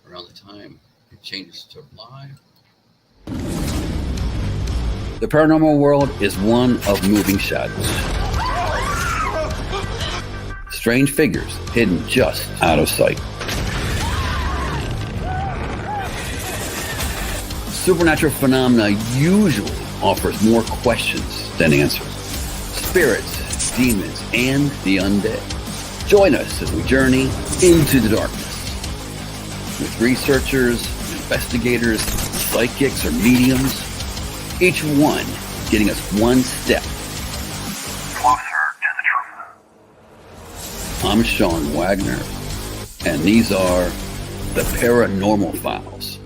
around the time it changes to live. The paranormal world is one of moving shadows. Strange figures hidden just out of sight. Supernatural phenomena usually offers more questions than answers. Spirits, demons, and the undead. Join us as we journey into the darkness. With researchers, investigators, psychics, or mediums, each one getting us one step closer to the truth. I'm Sean Wagner, and these are the Paranormal Files.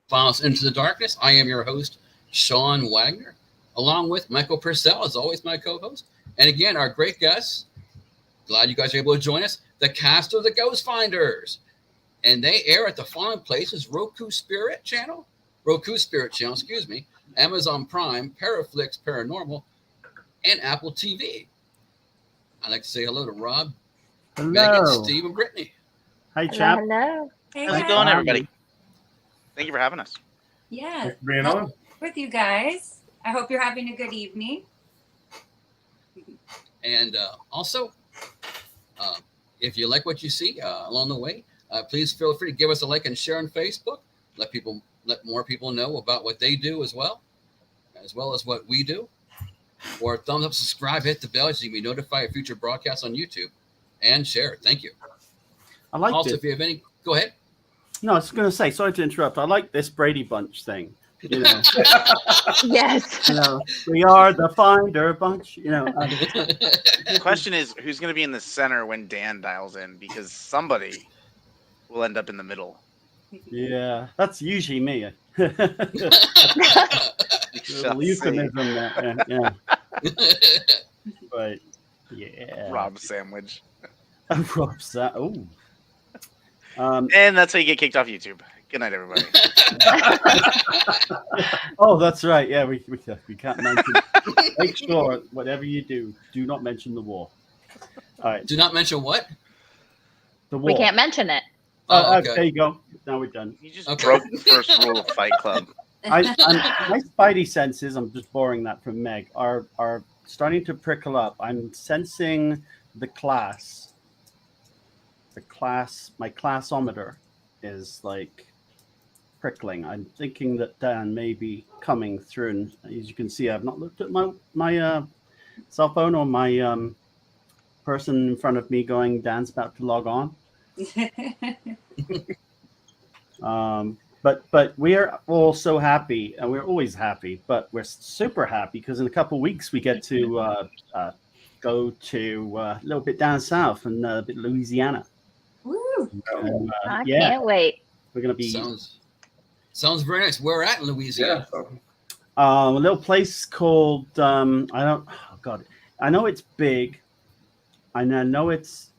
Files Into the Darkness. I am your host, Sean Wagner, along with Michael Purcell, as always, my co-host. And again, our great guests. Glad you guys are able to join us. The cast of the GhostFinders. And they air at the following places: Roku Spirit Channel, Amazon Prime, Paraflix Paranormal, and Apple TV. I'd like to say hello to Rob, Hello. Megan, Steve, and Brittany. Hi, chap. Hello. Hey, How's it guys. going, everybody? Thank you for having us. Yeah, Thanks for being on. with you guys. I hope you're having a good evening. And also, if you like what you see along the way, please feel free to give us a like and share on Facebook. Let more people know about what they do as well as what we do. Or thumbs up, subscribe, hit the bell so you can be notified of future broadcasts on YouTube, and share. Thank you. I like Also, this. if you have any, go ahead. No, I was going to say, sorry to interrupt. I like this Brady Bunch thing. You know, Yes. you know, we are the Finder Bunch. You know, The question is, who's going to be in the center when Dan dials in? Because somebody will end up in the middle. yeah, that's usually me. We shall see. Euphemism there. Yeah. But yeah, Rob sandwich. Rob's that. Oh. And that's how you get kicked off YouTube. Good night, everybody. Oh, that's right. Yeah, we can't mention. Make sure whatever you do not mention the war. All right, Do not mention what? the war. We can't mention it. Oh, There you go. Now we're done. You just Okay. broke the first rule of Fight Club. My spidey senses, I'm just borrowing that from Meg, are starting to prickle up. I'm sensing my classometer is like prickling. I'm thinking that Dan may be coming through, and as you can see, I've not looked at my cell phone or my person in front of me going, Dan's about to log on. But we are all so happy, and we're always happy, but we're super happy because in a couple of weeks we get to go to a little bit down south and a bit Louisiana. Woo! And, I yeah, can't wait. we're gonna be Sounds very nice. We're at Louisiana. a little place called I know it's big, and I know it's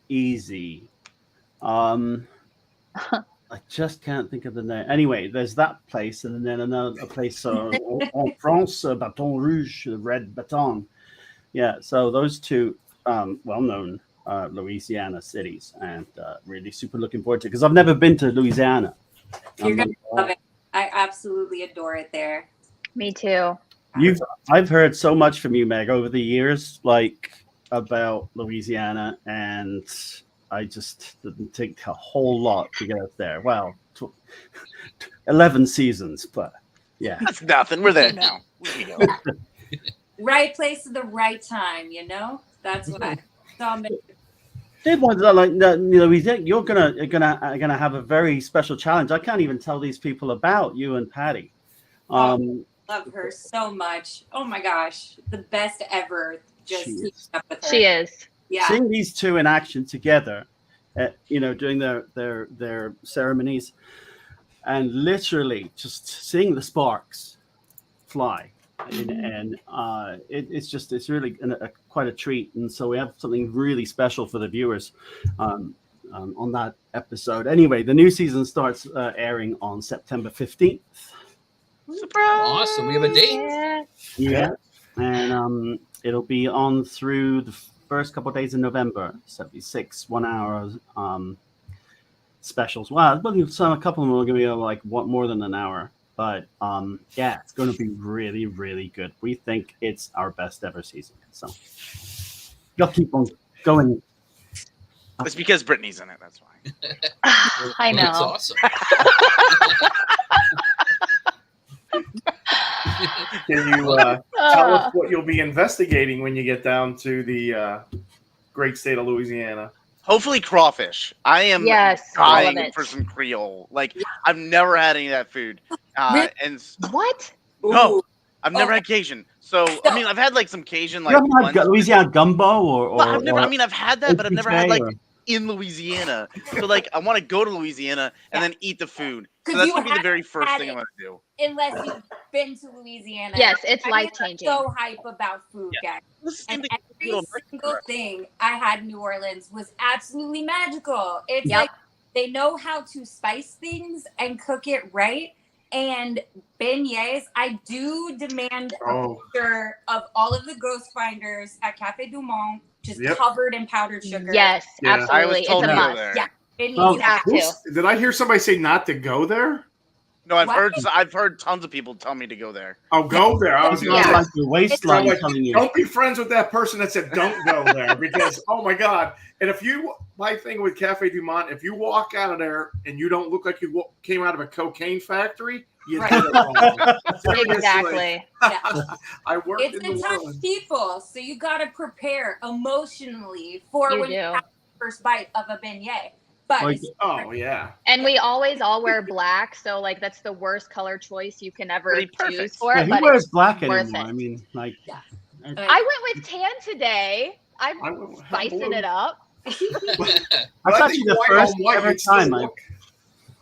easy. I just can't think of the name. Anyway, there's that place, and then another place en France, Baton Rouge, the Red Baton. Yeah, so those two well-known Louisiana cities, and really super looking forward to it because I've never been to Louisiana. You're gonna love it. I absolutely adore it there. Me too. I've heard so much from you, Meg, over the years, like about Louisiana, and I just didn't take a whole lot to get us there. Well, 11 seasons, but yeah. That's nothing. We're there now. We go. Right place at the right time, you know? That's why. Did want to like we think you're gonna have a very special challenge. I can't even tell these people about you and Patty. Love her so much. Oh my gosh. The best ever. Just She keeping is. up with her. She is. Yeah. Seeing these two in action together, doing their ceremonies, and literally just seeing the sparks fly, and it's really quite a treat. And so we have something really special for the viewers on that episode. Anyway, the new season starts airing on September 15th. Surprise! Awesome. We have a date. Yeah, and it'll be on through the first couple of days in November, 76 1 hour specials. Well, I believe a couple of them are going to be like more than an hour. But yeah, it's going to be really, really good. We think it's our best ever season. So you'll keep on going. It's because Brittany's in it. That's why. I know. That's awesome. Can you tell us what you'll be investigating when you get down to the great state of Louisiana? Hopefully crawfish. I am Yes, all of dying it. for some Creole. Like I've never had any of that food. Really? And What? no, Ooh. I've never had Cajun. So I mean, I've had like some Cajun You like. haven't had once. Louisiana gumbo or Well, I've never. I mean, I've had that, but I've never had like or- in Louisiana. So like, I want to go to Louisiana and then eat the food. So 'Cause that's you gonna be the very first had thing it. I'm gonna do. Unless you've been to Louisiana. Yes, it's I'm life-changing. So hype about food, guys. This is And the every Creole single restaurant. thing I had in New Orleans was absolutely magical. It's Yep. like they know how to spice things and cook it right. And beignets, I do demand a picture of all of the GhostFinders at Cafe Du Monde, just Yep. covered in powdered sugar. Yes, Yeah. I was absolutely. It's told a to go must. there. Yeah. It needs Well, to happen. Did I hear somebody say not to go there? No, I've What? heard tons of people tell me to go there. Oh, go there. I was It's going not to like your waistline like, telling you. don't be friends with that person that said don't go there because oh my god! And if you, my thing with Cafe Du Monde, if you walk out of there and you don't look like you came out of a cocaine factory, you Right. did it wrong. Seriously. Exactly. I worked It's in a New tough Orleans. people, so you got to prepare emotionally for You when you do. have the first bite of a beignet. But Like, Oh yeah. And we always all wear black, so like that's the worst color choice you can ever Pretty perfect. choose for yeah, it. who But wears it's black worth anymore? it. I mean, like, Yeah. I went with tan today. I'm I went with spicing blue. it up. that's But I actually think the white first on white, ever you'd still time I've look-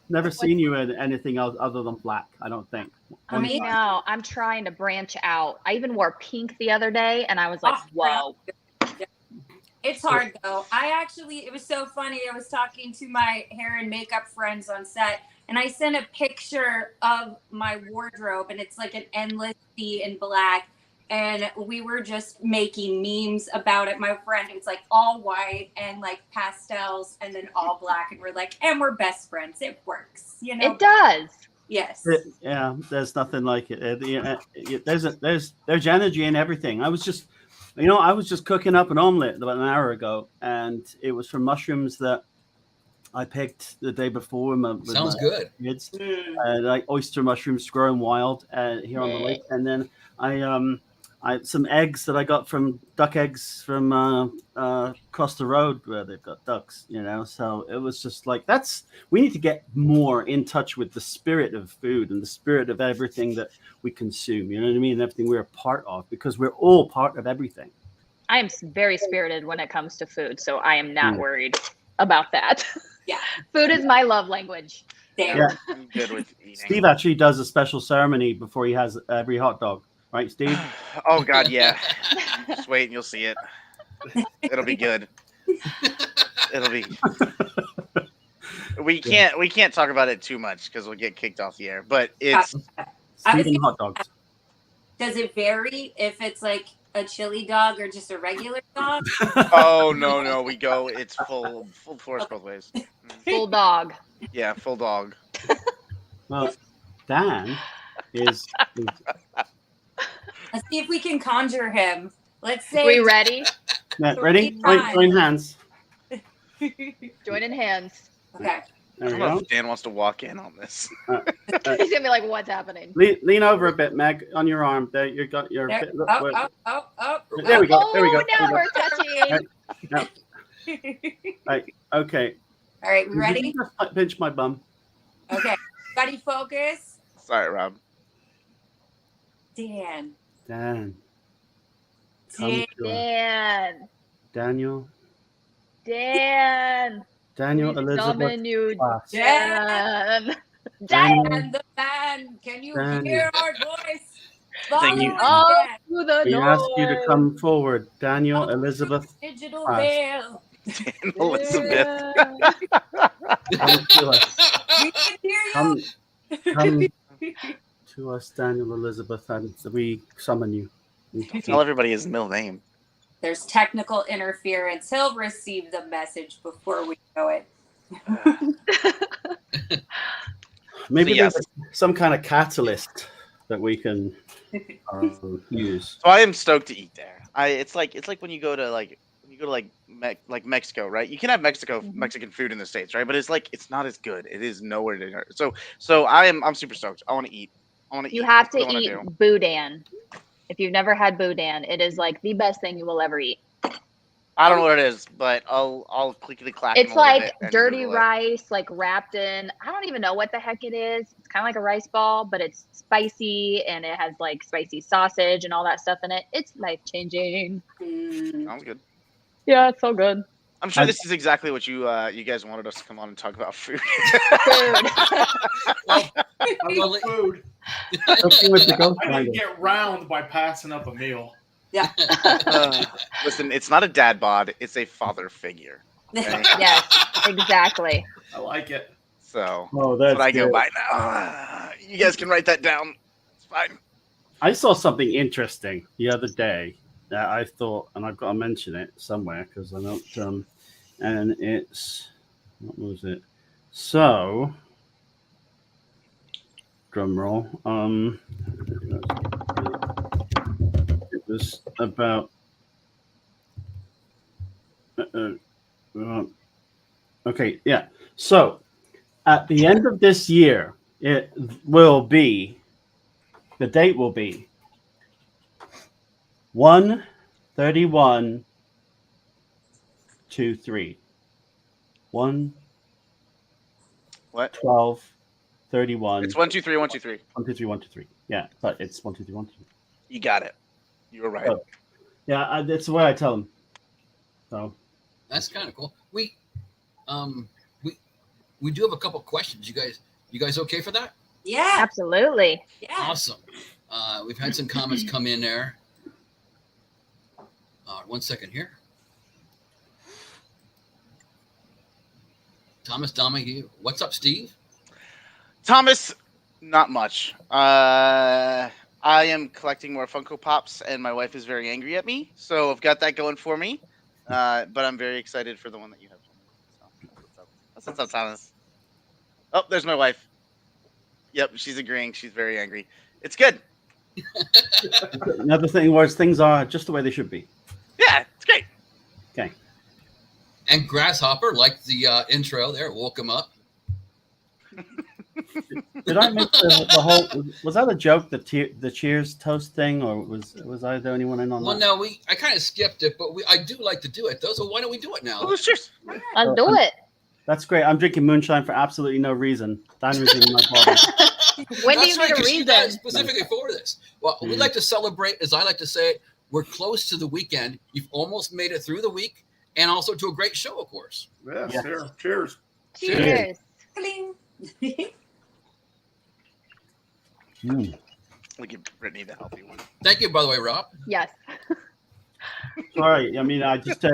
never seen you in anything else other than black. I don't think. I mean, No, I'm trying to branch out. I even wore pink the other day, and I was like, Oh, whoa. it's hard though. It was so funny. I was talking to my hair and makeup friends on set, and I sent a picture of my wardrobe, and it's like an endless sea in black. And we were just making memes about it. My friend, it's like all white and like pastels, and then all black, and we're like, and we're best friends. It works, you know. It does. Yes. Yeah, there's nothing like it. There's energy in everything. I was just cooking up an omelet about an hour ago, and it was from mushrooms that I picked the day before. With Sounds my good. kids, like oyster mushrooms growing wild here on the lake, and then I some eggs that I got from duck eggs from across the road where they've got ducks, you know. So it was just like we need to get more in touch with the spirit of food and the spirit of everything that we consume. You know what I mean? And everything we're a part of, because we're all part of everything. I am very spirited when it comes to food, so I am not worried about that. Yeah. Food is my love language. Damn. Yeah. I'm good with eating. Steve actually does a special ceremony before he has every hot dog, right, Steve? Oh God, yeah. Just wait and you'll see it. It'll be good. It'll be. We can't talk about it too much because we'll get kicked off the air. But it's Steve and hot dogs. Does it vary if it's like a chili dog or just a regular dog? oh no we go. It's full force both ways. Full dog. Yeah, full dog. Well, Dan is Let's see if we can conjure him. Let's say We ready? yeah, ready? Join hands. Joining hands. Okay. There I we don't know go. if Dan wants to walk in on this. He's gonna be like, "What's happening?" Lean over a bit, Meg, on your arm. There, you got your. There, look, oh. There we go. There we go. Oh, now There we're touching. Right. Okay. All right, we ready? Just pinch my bum. Okay. Buddy focus. Sorry, Rob. Dan. Dan. Dan. Dan. Daniel. Dan. Daniel We Elizabeth. summon you, Class. Dan. Daniel. Dan the man. Can you Dan. hear our voice? Thank you. Follow us, Up to the We ask you to Lord. come forward. Daniel Elizabeth. Dan. Digital Class. veil. Dan Elizabeth. Come to us. We can hear you. Come to us, Daniel Elizabeth, and we summon you. Tell everybody his middle name. There's technical interference. He'll receive the message before we know it. Maybe So, yes. there's some kind of catalyst that we can use. So I am stoked to eat there. It's like when you go to Mexico, right? You can have Mexican food in the States, right? But it's not as good. It is nowhere near. So I'm super stoked. I want to eat. You have to That's what I eat wanna do. boudin. If you've never had boudin, it is like the best thing you will ever eat. I don't know what it is, but I'll clickety clack. It's in a little like bit and dirty Google it. rice, like wrapped in, I don't even know what the heck it is. It's kind of like a rice ball, but it's spicy and it has like spicy sausage and all that stuff in it. It's life changing. Sounds good. Yeah, it's so good. I'm sure this is exactly what you guys wanted us to come on and talk about food. Food. I love food. Something with the I GhostFinders. didn't get round by passing up a meal. Yeah. Listen, it's not a dad bod; it's a father figure. Okay? Yes, exactly. I like it. So Oh, that's that's what I go good. by now. You guys can write that down. It's fine. I saw something interesting the other day that I thought, and I've got to mention it somewhere because I don't. And it's, what was it? So, drum roll. It was about. Okay, yeah. So, at the end of this year, it will be. The date will be 1/31/23. 1 What? 12/31. It's 1 2 3 1 2 3. 1 2 3 1 2 3. Yeah, but it's 1 2 3 1 2 3. You got it. You were right. Oh. Yeah, that's the way I tell them. So That's kind of cool. We do have a couple questions. You guys okay for that? Yeah. Absolutely. Yeah. Awesome. We've had some comments come in there. 1 second here. Thomas Donahue. What's up, Steve? Thomas, not much. I am collecting more Funko Pops, and my wife is very angry at me. So I've got that going for me. But I'm very excited for the one that you have. So that's what's up, Thomas. Oh, there's my wife. Yep, she's agreeing. She's very angry. It's good. another thing was things are just the way they should be. Yeah, it's great. Okay. And Grasshopper, like the intro there, woke him up. Did I make the whole? Was that a joke? The Cheers toast thing, or was I the only one in on Well, that? no, I kind of skipped it, but I do like to do it though. So why don't we do it now? Oh, cheers. Let's do it. That's great. I'm drinking moonshine for absolutely no reason. Dynamism in my body. When do That's you right, need a 'cause she does reason? specifically for this. Well, we like to celebrate, as I like to say it. We're close to the weekend. You've almost made it through the week, and also to a great show, of course. Yes, Yes. here. Cheers. Cheers. Cling. We'll give Brittany the healthy one. Thank you, by the way, Rob. Yes. Sorry, I mean, I just,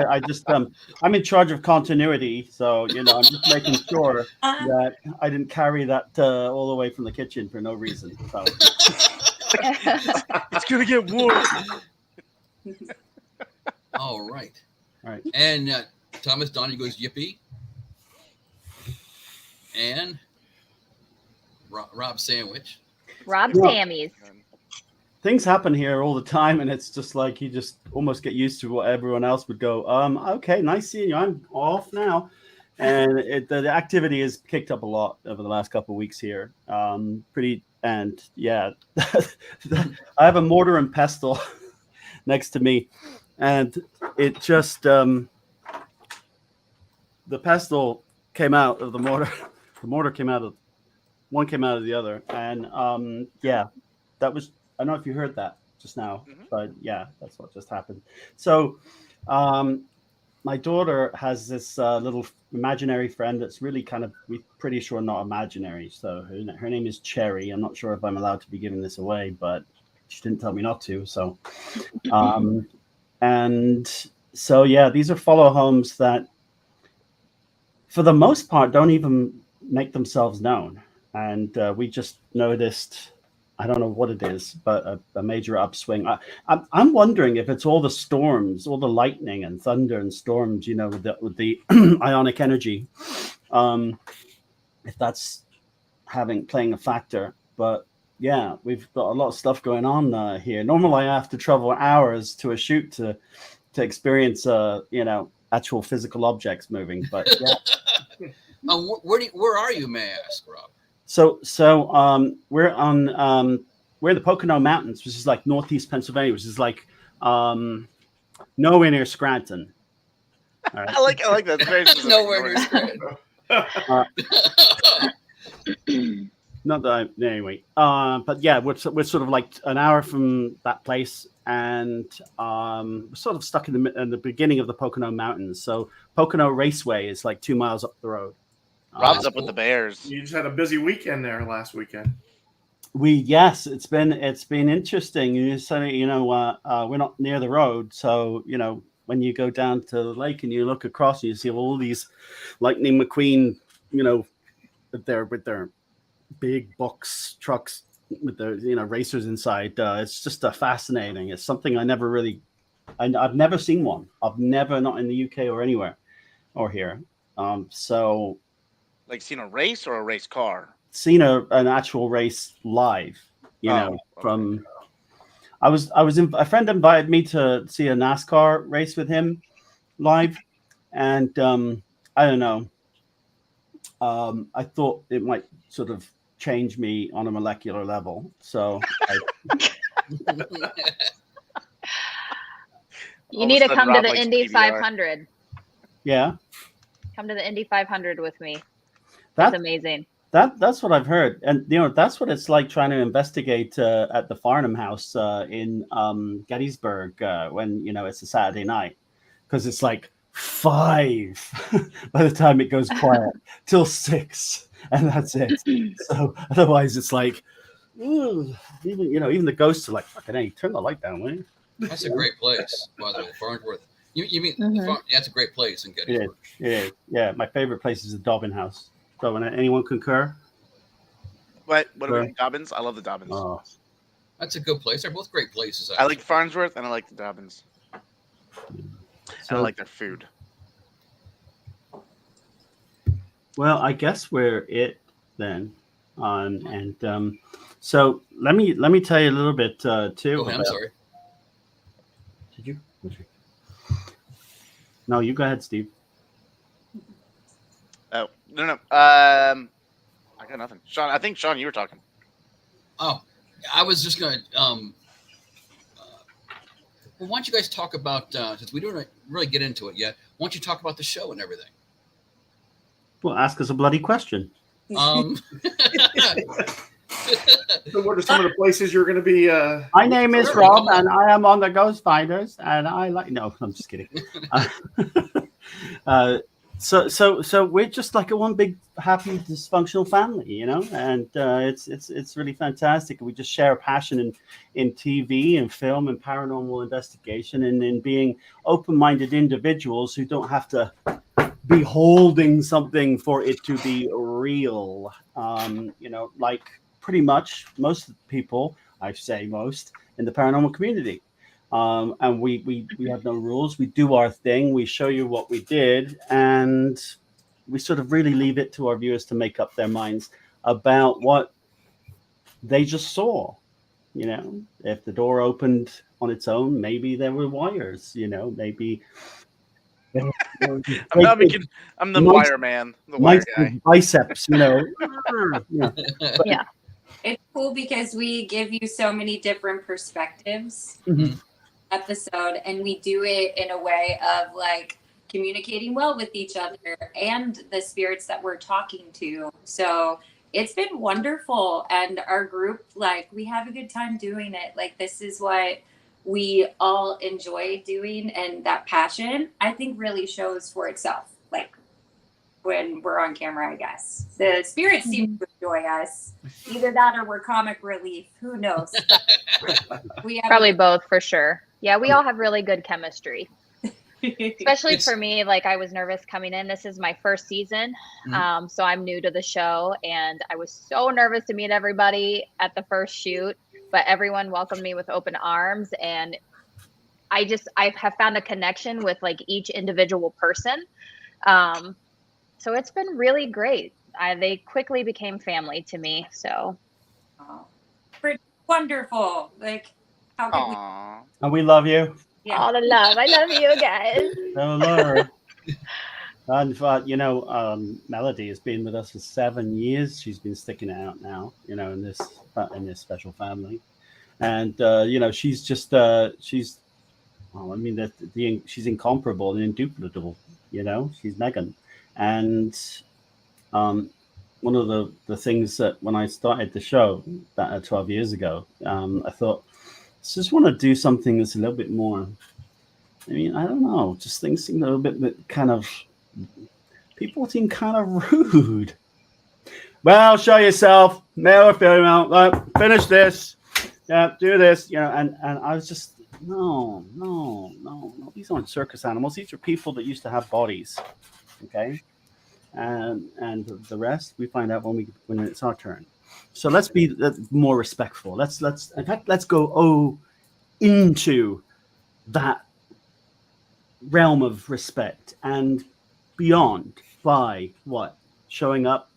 I'm in charge of continuity, so I'm just making sure that I didn't carry that all the way from the kitchen for no reason. So. It's gonna get worse. All right. All right. And Thomas Donnie goes yippee. And Rob Sandwich. Rob Yeah. Sammy's. Things happen here all the time, and it's just like you just almost get used to what everyone else would go. Okay, nice seeing you. I'm off now, and the activity has kicked up a lot over the last couple of weeks here. And yeah, I have a mortar and pestle next to me, and it just the pestle came out of the mortar. The mortar came out of one, came out of the other, and yeah, that was. I don't know if you heard that just now, but yeah, that's what just happened. So, my daughter has this little imaginary friend that's really we're pretty sure not imaginary. So her name is Cherry. I'm not sure if I'm allowed to be giving this away, but she didn't tell me not to. So, and so yeah, these are follow homes that, for the most part, don't even make themselves known. And we just noticed I don't know what it is, but a major upswing. I'm wondering if it's all the storms, all the lightning and thunder and storms, you know, with the ionic energy, if that's playing a factor. But yeah, we've got a lot of stuff going on here. Normally, I have to travel hours to a shoot to experience, you know, actual physical objects moving. But yeah. Where are you, may I ask, Rob? So we're in the Pocono Mountains, which is like northeast Pennsylvania, which is like nowhere near Scranton. All right. I like that. It's very specific. Nowhere near Scranton. Not that anyway. But yeah, we're sort of like an hour from that place, and we're sort of stuck in the beginning of the Pocono Mountains. So Pocono Raceway is like 2 miles up the road. Rob's up with the Bears. You just had a busy weekend there last weekend. Yes, it's been interesting. You say, you know, we're not near the road, so you know, when you go down to the lake and you look across and you see all these Lightning McQueen, you know, with their big box trucks with the, you know, racers inside. It's just fascinating. It's something I've never seen one. I've never, not in the UK or anywhere or here. So. Like seen a race or a race car? Seen an actual race live, you know, okay. From a friend invited me to see a NASCAR race with him live, and I don't know, I thought it might sort of change me on a molecular level, so you need to come to Rob the likes Indy PBR. 500. Yeah, come to the Indy 500 with me. That's amazing. That's what I've heard, and you know, that's what it's like trying to investigate at the Farnham House in Gettysburg when, you know, it's a Saturday night, because it's like 5 by the time it goes quiet till 6, and that's it. So otherwise, it's like, ooh, even the ghosts are like, fucking hey, turn the light down, will you? That's a great place, by the way, Farnsworth. You mean that's a great place in Gettysburg? Yeah. My favorite place is the Dobbin House. So, anyone concur? What about Dobbins? I love the Dobbins. Oh. That's a good place. They're both great places. I like Farnsworth and I like the Dobbins. And I like their food. Well, I guess we're it then. So let me tell you a little bit too. I'm sorry. Did you? No, you go ahead, Steve. Oh, no. I got nothing. Sean, I think, Sean, you were talking. Oh, I was just going to, well, why don't you guys talk about, since we don't really get into it yet, why don't you talk about the show and everything? Well, ask us a bloody question. So what are some of the places you're going to be? My name is Rob, and I am on the GhostFinders, and I like. No, I'm just kidding. So we're just like a one big happy dysfunctional family, you know, and it's really fantastic. We just share a passion in TV and film and paranormal investigation, and in being open-minded individuals who don't have to be holding something for it to be real. You know, like pretty much most people, I say most, in the paranormal community. And we have no rules. We do our thing. We show you what we did, and we sort of really leave it to our viewers to make up their minds about what they just saw. You know, if the door opened on its own, maybe there were wires. You know, maybe. I'm the wire man, the wire guy. Biceps, you know. Yeah. It's cool because we give you so many different perspectives. Mm-hmm. Episode, and we do it in a way of like communicating well with each other and the spirits that we're talking to. So it's been wonderful, and our group, like, we have a good time doing it. Like, this is what we all enjoy doing, and that passion, I think, really shows for itself, like when we're on camera. I guess the spirits seem to enjoy us, either that or we're comic relief, who knows. We have Probably both, for sure. Yeah, we all have really good chemistry. Especially It's- for me, like I was nervous coming in. This is my first season. Mhm. So I'm new to the show and I was so nervous to meet everybody at the first shoot, but everyone welcomed me with open arms. And I have found a connection with like each individual person. Um, so it's been really great. They quickly became family to me. So Oh, pretty wonderful. Like, how could we? Aww. And we love you. Yeah. all the love. I love you guys. Oh, Laura. And Melody has been with us for 7 years. She's been sticking it out now, in this special family, and she's just she's. Well, I mean, she's incomparable and indubitable. She's Megan, and one of the things that when I started the show 12 years ago, I thought, I just want to do something that's a little bit more. I mean, I don't know, just things seem a little bit kind of. People seem kind of rude. Well, show yourself, male or female. Finish this. Yeah, do this. And I was just no. These aren't circus animals. These are people that used to have bodies. Okay, and the rest we find out when it's our turn. So let's be more respectful. Let's go into that realm of respect and beyond by what? Showing up.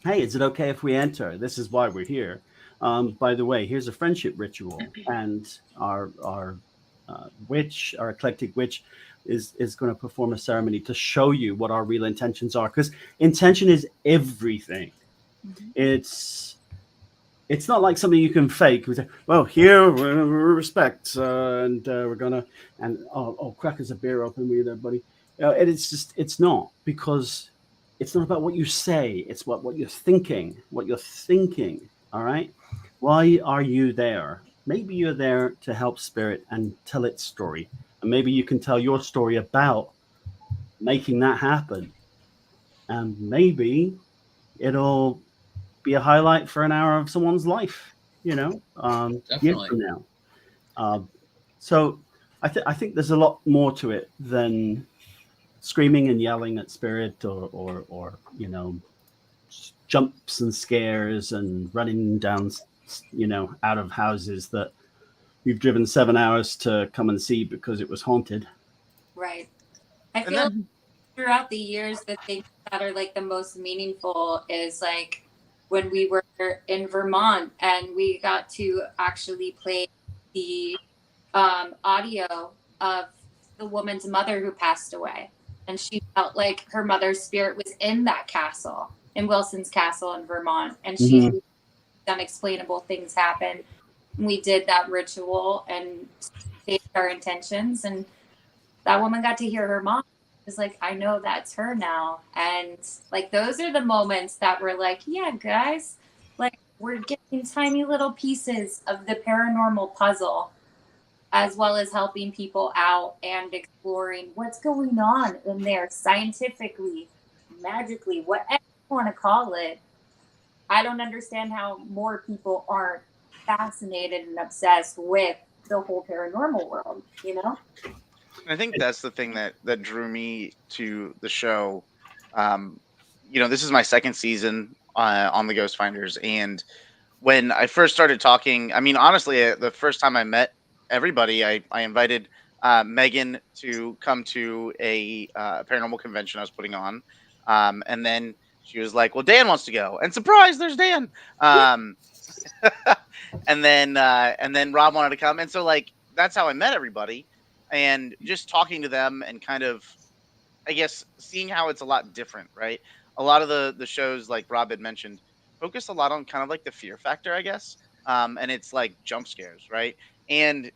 Hey, is it okay if we enter? This is why we're here. By the way, here's a friendship ritual, and our witch, our eclectic witch, is going to perform a ceremony to show you what our real intentions are. Because intention is everything. It's not like something you can fake. We say, well, here we respect, and we're gonna, and crack us a beer open with there, buddy. It's not, because it's not about what you say. It's what you're thinking. All right. Why are you there? Maybe you're there to help spirit and tell its story, and maybe you can tell your story about making that happen, and maybe it'll be a highlight for an hour of someone's life. Years Definitely. from now. So I think there's a lot more to it than screaming and yelling at spirit or jumps and scares and running down out of houses that you've driven 7 hours to come and see because it was haunted. Right. I And feel like throughout the years, the things that are like the most meaningful is like when we were in Vermont and we got to actually play the audio of the woman's mother who passed away. And she felt like her mother's spirit was in that castle, in Wilson's Castle in Vermont. And she unexplainable things happened. We did that ritual and stated our intentions. And that woman got to hear her mom. It's like, I know that's her now. And like, those are the moments that we're like, yeah, guys, like we're getting tiny little pieces of the paranormal puzzle, as well as helping people out and exploring what's going on in there scientifically, magically, whatever you want to call it. I don't understand how more people aren't fascinated and obsessed with the whole paranormal world, I think that's the thing that drew me to the show. This is my second season on the GhostFinders, and when I first started talking, I mean, honestly, the first time I met everybody, I invited Megan to come to a paranormal convention I was putting on, and then she was like, "Well, Dan wants to go," and surprise, there's Dan. And then Rob wanted to come, and so like that's how I met everybody. And just talking to them and kind of, I guess, seeing how it's a lot different, right? A lot of the shows, like Rob had mentioned, focus a lot on kind of like the fear factor, I guess. And it's like jump scares, right? And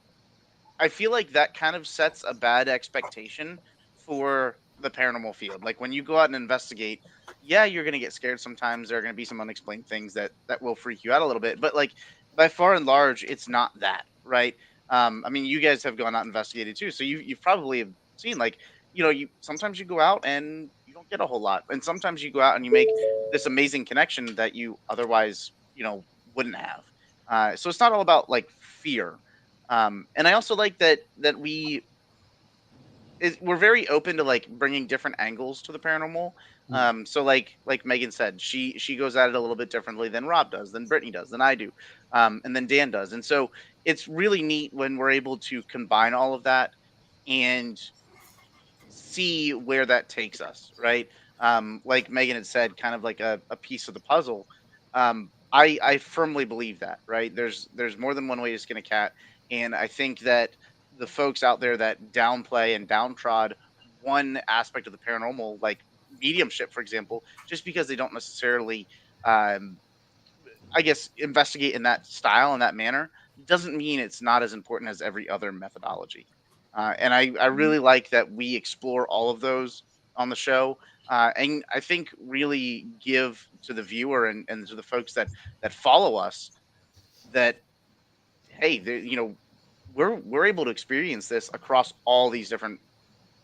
I feel like that kind of sets a bad expectation for the paranormal field. Like when you go out and investigate, yeah, you're going to get scared sometimes. There are going to be some unexplained things that will freak you out a little bit. But like by far and large, it's not that, right? I mean, you guys have gone out and investigated too, so you've probably have seen like you sometimes you go out and you don't get a whole lot, and sometimes you go out and you make this amazing connection that you otherwise wouldn't have. So it's not all about like fear. And I also like that we we're very open to like bringing different angles to the paranormal. So like Megan said, she goes at it a little bit differently than Rob does, than Brittany does, than I do, and then Dan does. And so it's really neat when we're able to combine all of that and see where that takes us, right? Like Megan had said, kind of like a piece of the puzzle. I firmly believe that, right? There's more than one way to skin a cat, and I think that the folks out there that downplay and downtrod one aspect of the paranormal, like mediumship, for example, just because they don't necessarily, I guess, investigate in that style and that manner, doesn't mean it's not as important as every other methodology. And I really like that we explore all of those on the show. And I think really give to the viewer and to the folks that follow us that, hey, you know, we're able to experience this across all these different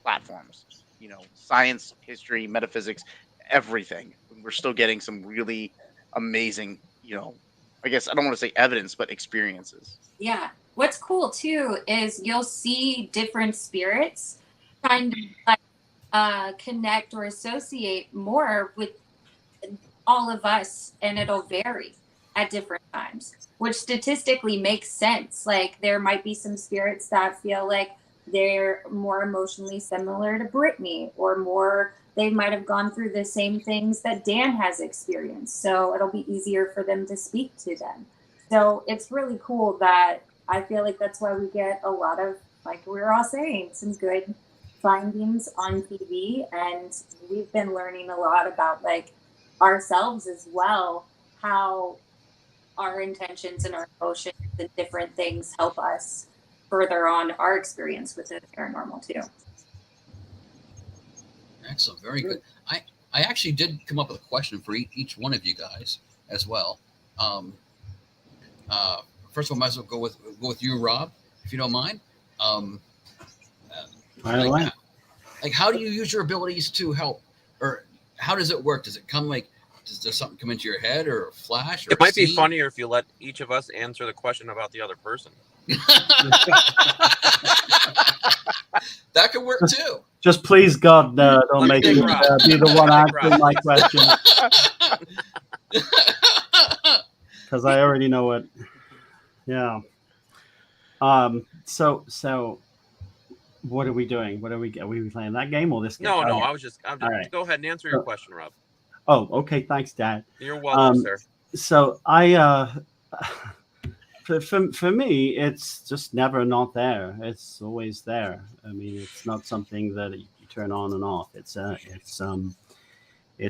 platforms, you know, science, history, metaphysics, everything. We're still getting some really amazing, you know, I guess I don't want to say evidence, but experiences. Yeah. What's cool too is you'll see different spirits kind of like connect or associate more with all of us, and it'll vary at different times, which statistically makes sense. Like there might be some spirits that feel like they're more emotionally similar to Brittany, or more they might have gone through the same things that Dan has experienced, so it'll be easier for them to speak to them. So it's really cool that I feel like that's why we get a lot of, like we were all saying, some good findings on TV, and we've been learning a lot about like ourselves as well, how our intentions and our emotions and different things help us further on our experience with the paranormal too. Excellent, very good. I actually did come up with a question for each one of you guys as well. First of all, might as well go with you, Rob, if you don't mind. Like, how do you use your abilities to help, or how does it work? Does it come like, does something come into your head or a flash? Or it might be funnier if you let each of us answer the question about the other person. That could work too. Just please, God, don't make me be the one answering my question, because I already know it. Yeah. So, what are we doing? Are we playing that game or this game? No, I was just. Right. Go ahead and answer your question, Rob. Oh, okay. Thanks, Dad. You're welcome, sir. So for me, it's just never not there. It's always there. I mean, it's not something that you turn on and off. It's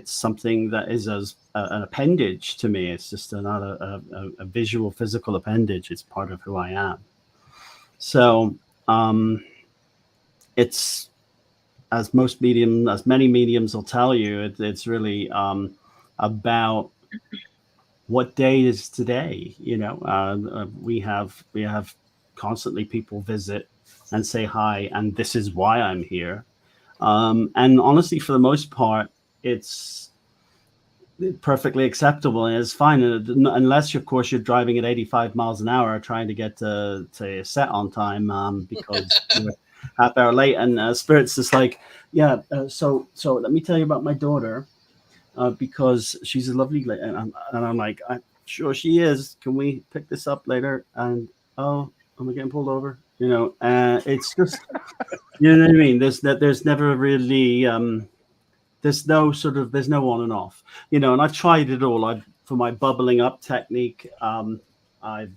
something that is as an appendage to me. It's just another a visual, physical appendage. It's part of who I am. So it's, as many mediums will tell you, it's really about what day is today. You know, we have constantly people visit and say hi, and this is why I'm here. And honestly, for the most part, it's perfectly acceptable and it's fine, unless of course you're driving at 85 miles an hour trying to get to a set on time, because you're half hour late, and Spirit's just like, yeah, so let me tell you about my daughter, because she's a lovely lady. And I'm like, I'm sure she is. Can we pick this up later? And oh, am I getting pulled over? You know, it's just, you know what I mean? There's never really, there's no on and off, you know. And I've tried it all. For my bubbling up technique, my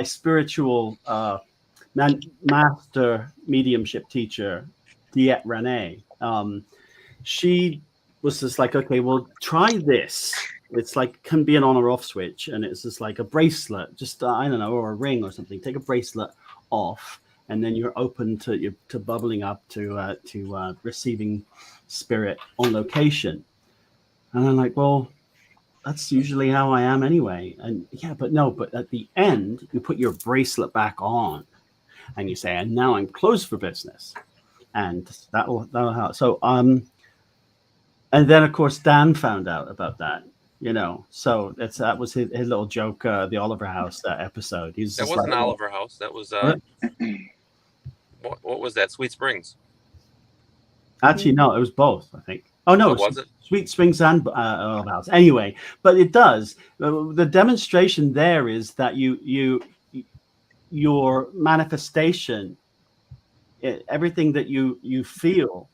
spiritual master mediumship teacher, Diet Renee, she was just like, okay, well, try this. It's like, can be an on or off switch, and it's just like a bracelet, just I don't know, or a ring or something. Take a bracelet off, and then you're open to bubbling up to receiving spirit on location. And I'm like, well, that's usually how I am anyway. And yeah, but at the end, you put your bracelet back on, and you say, and now I'm closed for business, and that'll help. So and then of course Dan found out about that, you know. So that was his little joke, the Oliver House episode. That wasn't Oliver House. That was What was that? Sweet Springs. Actually, no, it was both, I think. Oh no, Oh, was it? Sweet Springs and Earl House. Anyway, but it does. The demonstration there is that your manifestation, everything that you feel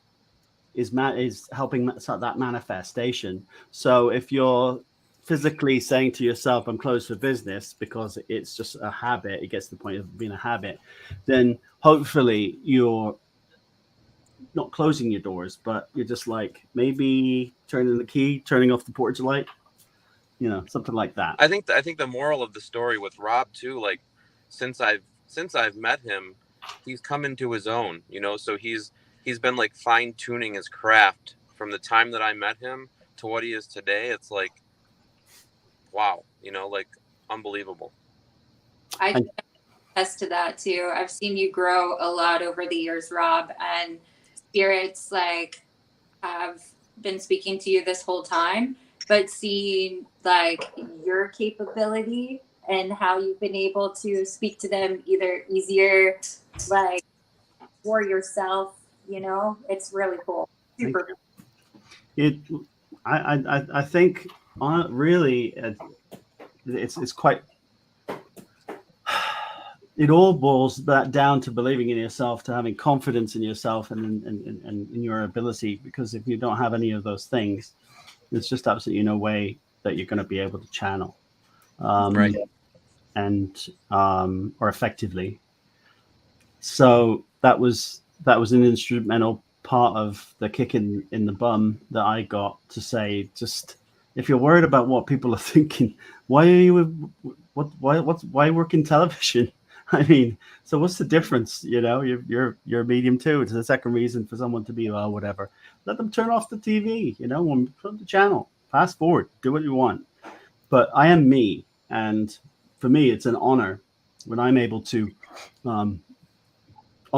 is helping that manifestation. So if you're physically saying to yourself, I'm closed for business, because it's just a habit, it gets to the point of being a habit, then hopefully you're not closing your doors, but you're just like maybe turning the key, turning off the porch light, something like that. I think the moral of the story with Rob too, like since I've met him, he's come into his own, so he's been like fine tuning his craft from the time that I met him to what he is today. It's like, wow, like unbelievable. I can attest to that too. I've seen you grow a lot over the years, Rob, and spirits like have been speaking to you this whole time, but seeing like your capability and how you've been able to speak to them either easier, like for yourself, it's really cool. Super cool. I think really it's quite. It all boils down to believing in yourself, to having confidence in yourself and in your ability. Because if you don't have any of those things, there's just absolutely no way that you're going to be able to channel, Right. Or effectively. So that was an instrumental part of the kick in the bum that I got to say, just if you're worried about what people are thinking, why are you why work in television? I mean, so what's the difference? You're a medium too. It's the second reason for someone to be whatever. Let them turn off the TV. Put the channel, fast forward, do what you want. But I am me, and for me, it's an honor when I'm able to, on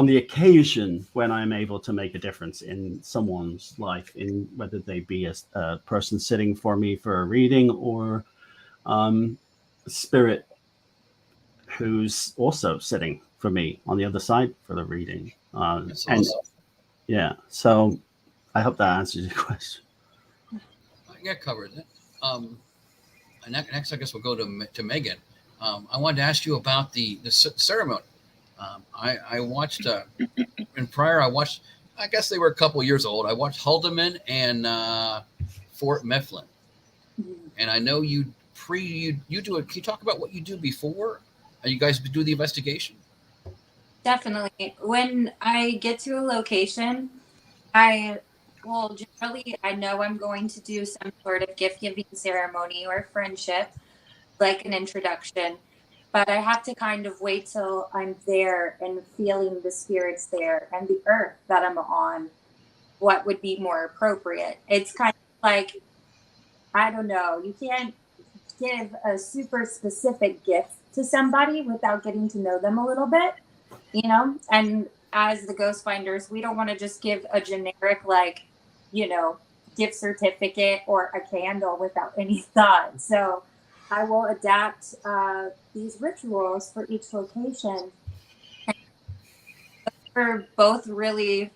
the occasion when I'm able to make a difference in someone's life, in whether they be a person sitting for me for a reading or a spirit who's also sitting for me on the other side for the reading. That's awesome. Yeah, so I hope that answers your question. Yeah, covered it. And next, I guess we'll go to Megan. I wanted to ask you about the ceremony. I watched in prior. I guess they were a couple years old. I watched Haldeman and Fort Mifflin, and I know you do it. Can you talk about what you do before? You guys do the investigation? Definitely. When I get to a location, generally I know I'm going to do some sort of gift giving ceremony or friendship, like an introduction. But I have to kind of wait till I'm there and feeling the spirits there and the earth that I'm on, what would be more appropriate. It's kind of like, I don't know, you can't give a super specific gift to somebody without getting to know them a little bit, and as the GhostFinders, we don't want to just give a generic, gift certificate or a candle without any thought. So I will adapt these rituals for each location. They're both really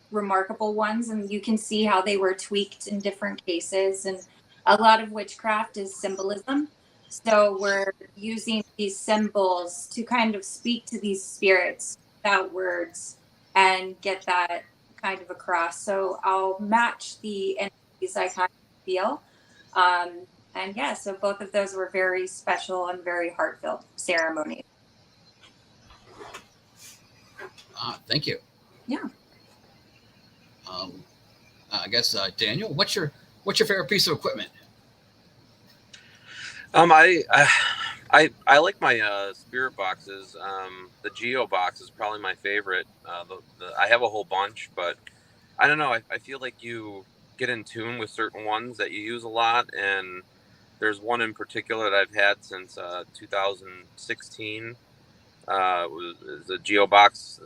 remarkable ones, and you can see how they were tweaked in different cases. And a lot of witchcraft is symbolism. So we're using these symbols to kind of speak to these spirits without words and get that kind of across. So I'll match the energies I kind of feel. And yeah, so both of those were very special and very heartfelt ceremonies. Thank you. Yeah. I guess Daniel, what's your favorite piece of equipment? I like my spirit boxes. The Geo box is probably my favorite. I have a whole bunch, but I don't know. I feel like you get in tune with certain ones that you use a lot, and there's one in particular that I've had since 2016. Was the Geo box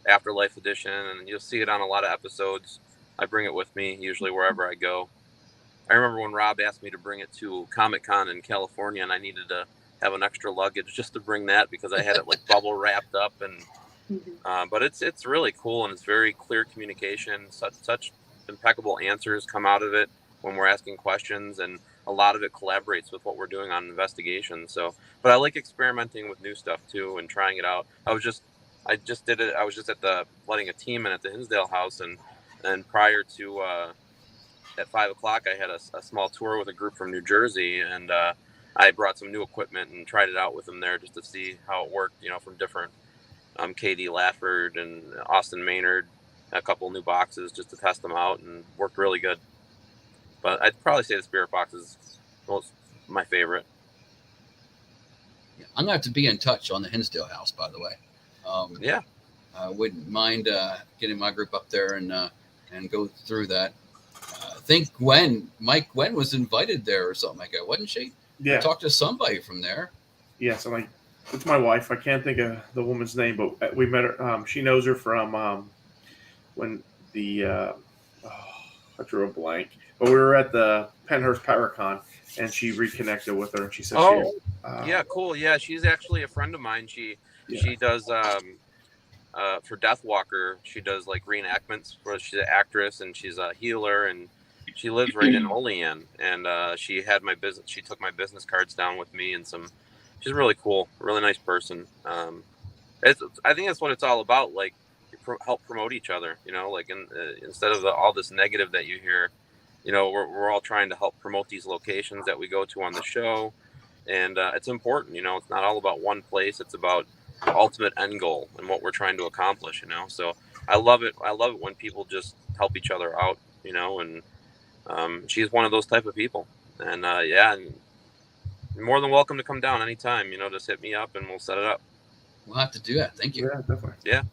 Afterlife edition, and you'll see it on a lot of episodes. I bring it with me usually wherever I go. I remember when Rob asked me to bring it to Comic-Con in California, and I needed to have an extra luggage just to bring that because I had it like bubble wrapped up, and But it's really cool, and it's very clear communication. Such impeccable answers come out of it when we're asking questions, and a lot of it collaborates with what we're doing on investigations. So, but I like experimenting with new stuff too and trying it out. I just did it. I was just letting a team in at the Hinsdale house, and prior to at 5 o'clock, I had a small tour with a group from New Jersey, and I brought some new equipment and tried it out with them there just to see how it worked. From different KD Lafford and Austin Maynard, a couple new boxes just to test them out, and worked really good. But I'd probably say the spirit box is my favorite. Yeah, I'm going to have to be in touch on the Hinsdale house, by the way. Yeah. I wouldn't mind getting my group up there and go through that. I think Mike Gwen was invited there or something like that, wasn't she? Yeah. I talked to somebody from there. Yes, it's my wife. I can't think of the woman's name, but we met her. She knows her from when the I drew a blank. But we were at the Penhurst Paracon, and she reconnected with her, and she said, yeah, cool. Yeah, she's actually a friend of mine. She does for Deathwalker. She does like reenactments. She's an actress, and she's a healer, and she lives right in Olean. And she had my business. She took my business cards down with me, and she's really cool, really nice person. I think that's what it's all about. Like, help promote each other. Like instead of all this negative that you hear. We're all trying to help promote these locations that we go to on the show, and it's important. It's not all about one place; it's about the ultimate end goal and what we're trying to accomplish. So I love it. I love it when people just help each other out. And she's one of those type of people. And and you're more than welcome to come down anytime. Just hit me up and we'll set it up. We'll have to do that. Thank you. Yeah, definitely. Yeah.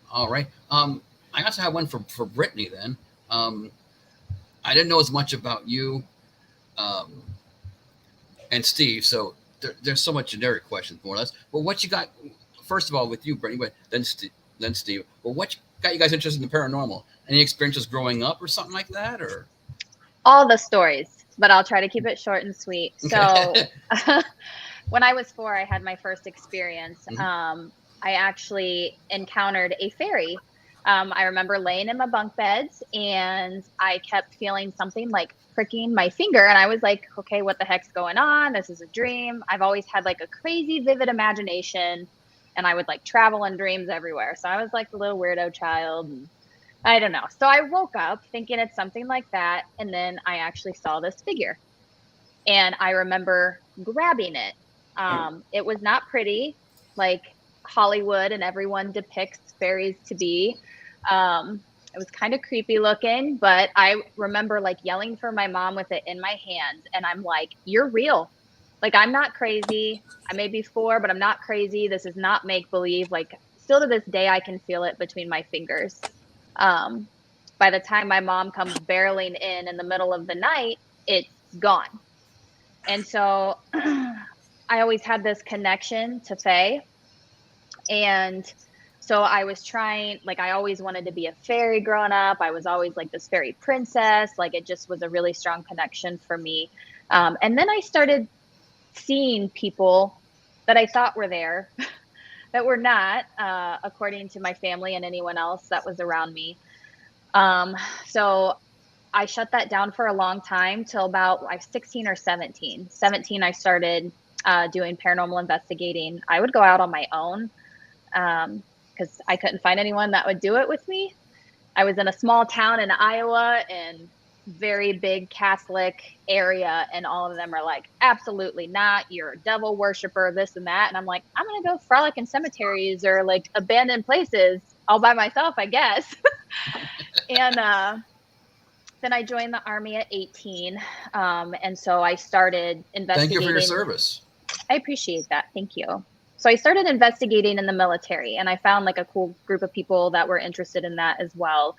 All right. I also have one for Brittany then. I didn't know as much about you and Steve, so there's so much generic questions more or less. But what you got, first of all, with you, Brittany, but then Steve. Well, what got you guys interested in the paranormal? Any experiences growing up or something like that, or? All the stories, but I'll try to keep it short and sweet. So when I was 4, I had my first experience. I actually encountered a fairy. I remember laying in my bunk beds, and I kept feeling something like pricking my finger. And I was like, okay, what the heck's going on? This is a dream. I've always had like a crazy vivid imagination, and I would like travel in dreams everywhere. So I was like a little weirdo child. And I don't know. So I woke up thinking it's something like that. And then I actually saw this figure, and I remember grabbing it. It was not pretty, like Hollywood and everyone depicts fairies to be. It was kind of creepy looking, but I remember like yelling for my mom with it in my hands, and I'm like, you're real. Like, I'm not crazy. I may be 4, but I'm not crazy. This is not make believe. Like, still to this day, I can feel it between my fingers. By the time my mom comes barreling in the middle of the night, it's gone. And so I always had this connection to Fae. And so I was trying, like, I always wanted to be a fairy growing up. I was always like this fairy princess. Like, it just was a really strong connection for me. And then I started seeing people that I thought were there that were not, according to my family and anyone else that was around me. So I shut that down for a long time till about 16 or 17. 17, I started doing paranormal investigating. I would go out on my own because I couldn't find anyone that would do it with me. I was in a small town in Iowa and very big Catholic area, and all of them are like, absolutely not. You're a devil worshiper, this and that. And I'm like, I'm going to go frolic in cemeteries or like abandoned places all by myself, I guess. And then I joined the Army at 18. And so I started investigating. Thank you for your service. I appreciate that. Thank you. So I started investigating in the military, and I found like a cool group of people that were interested in that as well.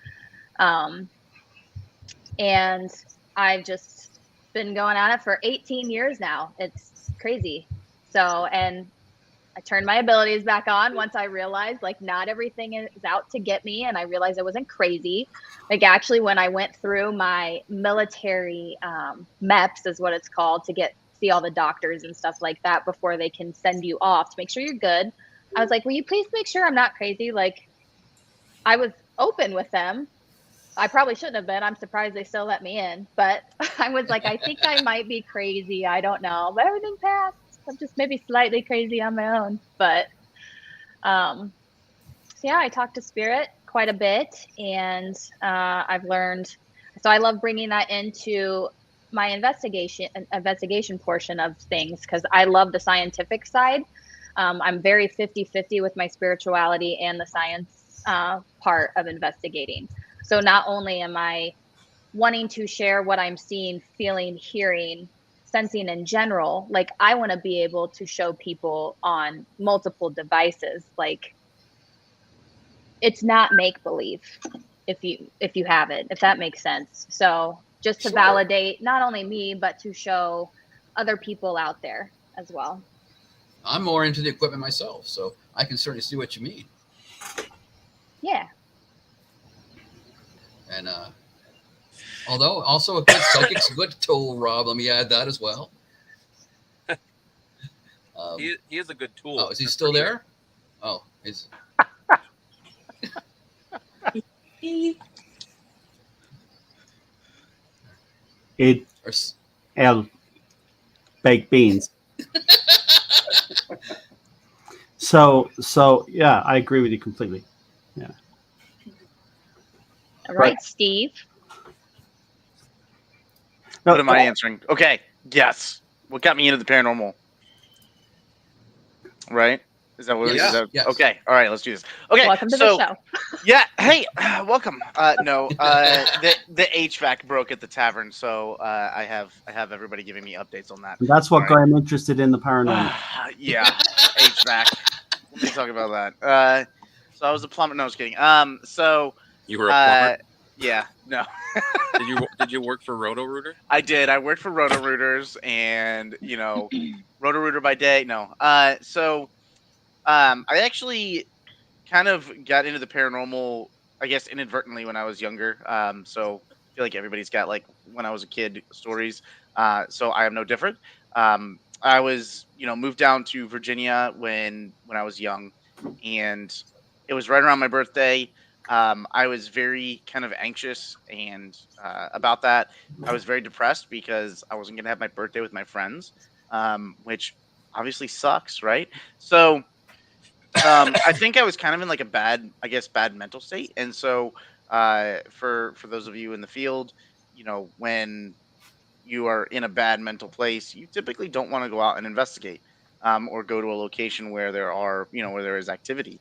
And I've just been going on it for 18 years now. It's crazy. So, and I turned my abilities back on once I realized like not everything is out to get me, and I realized I wasn't crazy. Like, actually, when I went through my military MEPS is what it's called, to get see all the doctors and stuff like that before they can send you off to make sure you're good. I was like, will you please make sure I'm not crazy? Like, I was open with them. I probably shouldn't have been. I'm surprised they still let me in. But I was like, I think I might be crazy. I don't know. But everything passed. I'm just maybe slightly crazy on my own. But so yeah, I talked to spirit quite a bit, and I've learned. So I love bringing that into my investigation portion of things, because I love the scientific side. I'm very 50-50 with my spirituality and the science part of investigating. So not only am I wanting to share what I'm seeing, feeling, hearing, sensing in general, like I want to be able to show people on multiple devices. Like, it's not make believe if you have it, if that makes sense. So just to validate not only me, but to show other people out there as well. I'm more into the equipment myself, so I can certainly see what you mean. Yeah. And although also a good psychic's a good tool, Rob. Let me add that as well. He is a good tool. Oh, is he still there? Oh, he's. El baked beans. So yeah, I agree with you completely. Yeah. All right, Steve. What am I answering? Okay. Yes. What got me into the paranormal? Right? Is that what it is? Yes. Okay. All right. Let's do this. Okay. Welcome to the show. Yeah. Hey, welcome. No, the HVAC broke at the tavern, so I have everybody giving me updates on that. That's what got him interested in the paranormal. Yeah. HVAC. Let me talk about that. So I was a plumber. No, I was kidding. So you were a plumber? Yeah. No. Did you work for Roto-Rooter? I did. I worked for Roto-Rooters, and Roto-Rooter by day. No. So I actually kind of got into the paranormal, I guess, inadvertently when I was younger. So I feel like everybody's got like when I was a kid stories. So I am no different. I was, moved down to Virginia when I was young, and it was right around my birthday. I was very kind of anxious and about that. I was very depressed because I wasn't going to have my birthday with my friends, which obviously sucks, right? So I think I was kind of in like a bad mental state. And so for those of you in the field, when you are in a bad mental place, you typically don't want to go out and investigate or go to a location where where there is activity.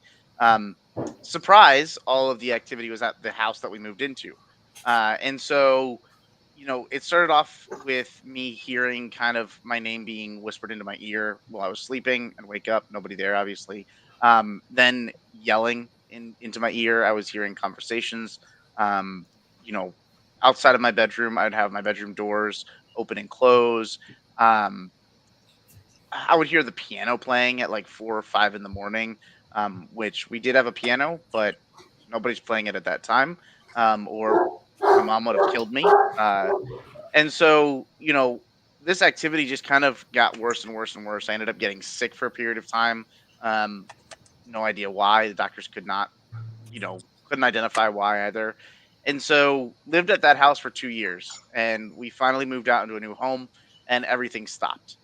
Surprise, all of the activity was at the house that we moved into. And so, it started off with me hearing kind of my name being whispered into my ear while I was sleeping, and wake up, nobody there, obviously. Then yelling into my ear. I was hearing conversations. Outside of my bedroom, I'd have my bedroom doors open and close. I would hear the piano playing at like 4 or 5 in the morning, which we did have a piano, but nobody's playing it at that time, or my mom would have killed me. And so, this activity just kind of got worse and worse and worse. I ended up getting sick for a period of time. No idea why. The doctors couldn't identify why either. And so lived at that house for 2 years, and we finally moved out into a new home, and everything stopped.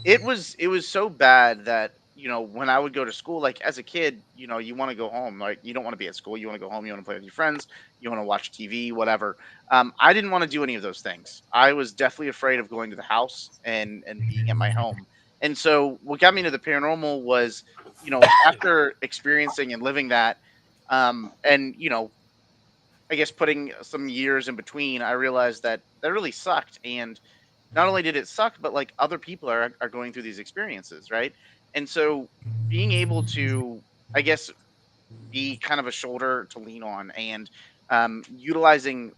It was so bad that, when I would go to school, like as a kid, you want to go home. Like, you don't want to be at school. You want to go home. You want to play with your friends. You want to watch TV, whatever. I didn't want to do any of those things. I was definitely afraid of going to the house and being at my home. And so what got me into the paranormal was, after experiencing and living that, and, I guess putting some years in between, I realized that really sucked. And not only did it suck, but like other people are going through these experiences, right? And so being able to, I guess, be kind of a shoulder to lean on, and utilizing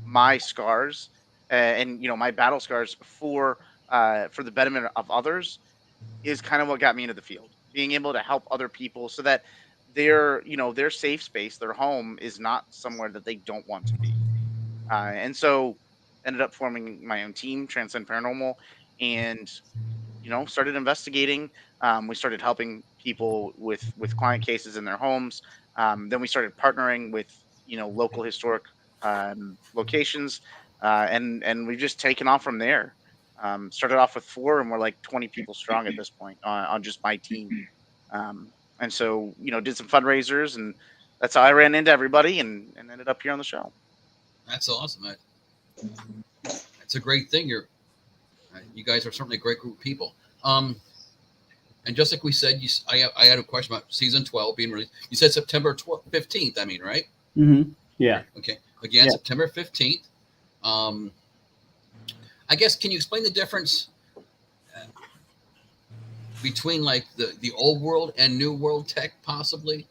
my scars and my battle scars for the betterment of others is kind of what got me into the field. Being able to help other people so that their safe space, their home, is not somewhere that they don't want to be. And so ended up forming my own team, Transcend Paranormal, and started investigating. We started helping people with client cases in their homes. Then we started partnering with local historic locations, and we've just taken off from there. Started off with 4, and we're like 20 people strong at this point on just my team. And so did some fundraisers, and that's how I ran into everybody and ended up here on the show. That's awesome. That's a great thing. You guys are certainly a great group of people. And just like we said, I had a question about season 12 being released. You said September 15th. I mean, right? Mm-hmm. Yeah. Okay. Again, yeah. September 15th. I guess, can you explain the difference between like the old world and new world tech, possibly?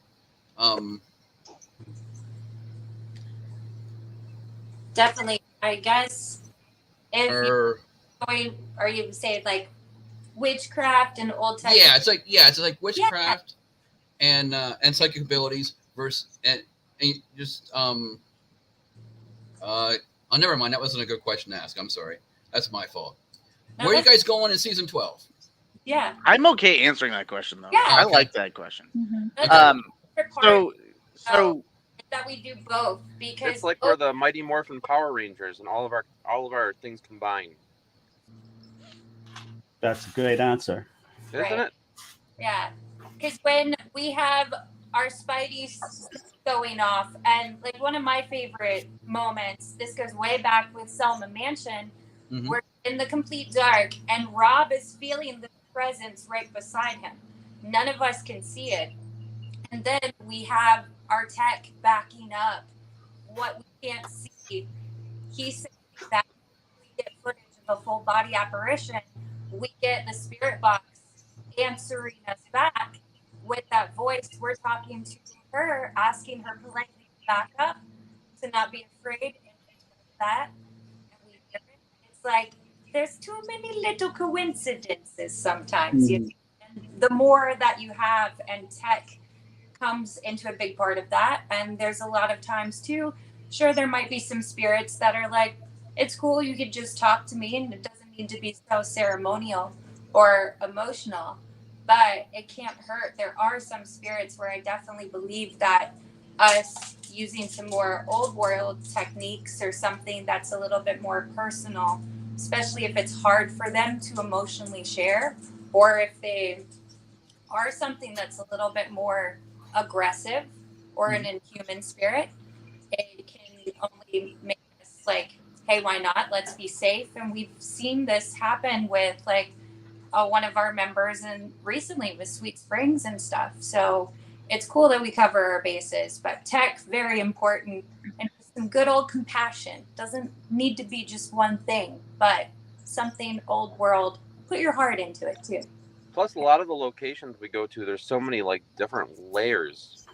Definitely. I guess if are you saying like witchcraft and old tech? Yeah, it's like witchcraft and psychic abilities versus and just never mind. That wasn't a good question to ask. I'm sorry. That's my fault. Where are you guys going in season 12? Yeah, I'm okay answering that question though. Yeah, I like that question. Mm-hmm. So that we do both, because it's like we're the Mighty Morphin Power Rangers and all of our things combined. That's a great answer. Isn't it? Yeah, because when we have our Spideys going off, and like one of my favorite moments, this goes way back with Selma Mansion, we're in the complete dark, and Rob is feeling the presence right beside him. None of us can see it. And then we have our tech backing up what we can't see. He said that we get footage of a full body apparition. We get the spirit box answering us back with that voice. We're talking to her, asking her politely to back up, to not be afraid, and she does that. And we hear it. It's like there's too many little coincidences sometimes. You know? And the more that you have, and tech comes into a big part of that. And there's a lot of times too, sure, there might be some spirits that are like, it's cool, you could just talk to me, and it doesn't need to be so ceremonial or emotional, but it can't hurt. There are some spirits where I definitely believe that us using some more old world techniques or something that's a little bit more personal, especially if it's hard for them to emotionally share, or if they are something that's a little bit more aggressive or an inhuman spirit, it can only make us like, hey, why not? Let's be safe. And we've seen this happen with like one of our members, and recently with Sweet Springs and stuff. So it's cool that we cover our bases, but tech, very important, and some good old compassion. Doesn't need to be just one thing, but something old world. Put your heart into it too. Plus, a lot of the locations we go to, there's so many like different layers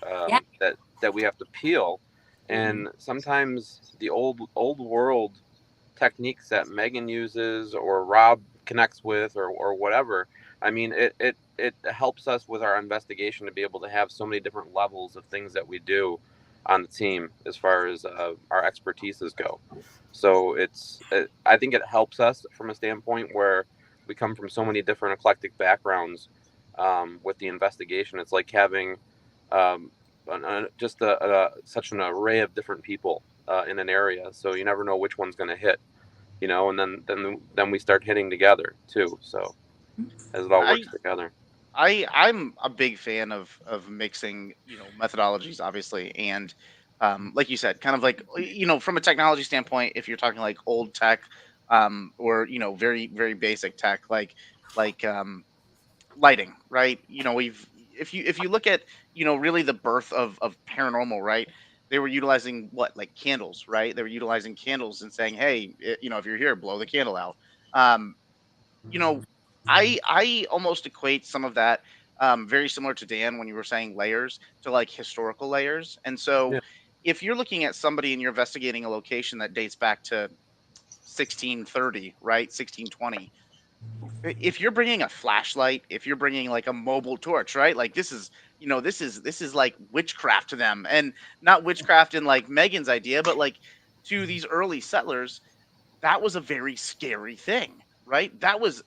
that we have to peel, and sometimes the old world techniques that Megan uses or Rob connects with or whatever. I mean, it helps us with our investigation to be able to have so many different levels of things that we do on the team as far as our expertises go. So I think it helps us from a standpoint where we come from so many different eclectic backgrounds with the investigation. It's like having such an array of different people in an area, so you never know which one's going to hit, and then we start hitting together too. So as it all works together. I'm a big fan of mixing, methodologies, obviously, and like you said, kind of like from a technology standpoint, if you're talking like old tech, or very very basic tech, like lighting, right? If you look at really the birth of paranormal, right? They were utilizing like candles, right? They were utilizing candles and saying, hey, if you're here, blow the candle out. You know, I almost equate some of that, very similar to Dan when you were saying layers, to like historical layers. And so, if you're looking at somebody and you're investigating a location that dates back to 1630, right, 1620, if you're bringing a flashlight, if you're bringing like a mobile torch, right, like this is like witchcraft to them, and not witchcraft in like Megan's idea, but like to these early settlers, that was a very scary thing, right? That was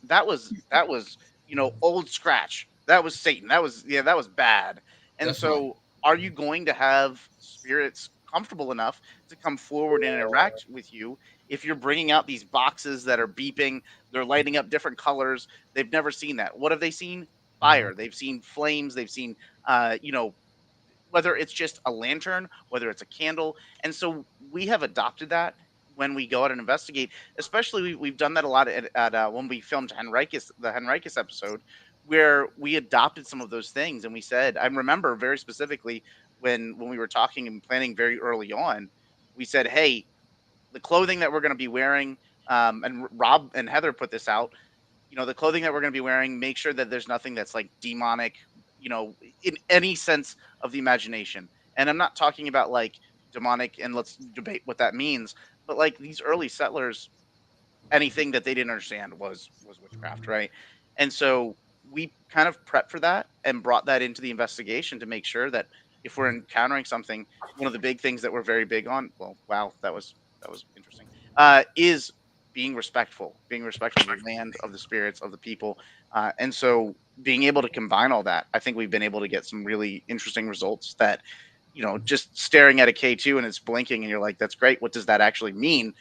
old scratch. That was Satan. That was bad. And Definitely. so, are you going to have spirits comfortable enough to come forward and interact with you if you're bringing out these boxes that are beeping, they're lighting up different colors? They've never seen that. What have they seen? Fire. They've seen flames. They've seen, whether it's just a lantern, whether it's a candle. And so we have adopted that when we go out and investigate. Especially, we've done that a lot at when we filmed the Henricus episode, where we adopted some of those things. And we said, I remember very specifically when we were talking and planning very early on, we said, hey, the clothing that we're going to be wearing, and Rob and Heather put this out, the clothing that we're going to be wearing, make sure that there's nothing that's like demonic, in any sense of the imagination. And I'm not talking about like demonic, and let's debate what that means, but like these early settlers, anything that they didn't understand was witchcraft, right? And so we kind of prepped for that and brought that into the investigation to make sure that if we're encountering something, one of the big things that we're very big on, well, wow, that was interesting, is being respectful of the land, of the spirits, of the people. And so being able to combine all that, I think we've been able to get some really interesting results that, just staring at a K2 and it's blinking and you're like, that's great. What does that actually mean?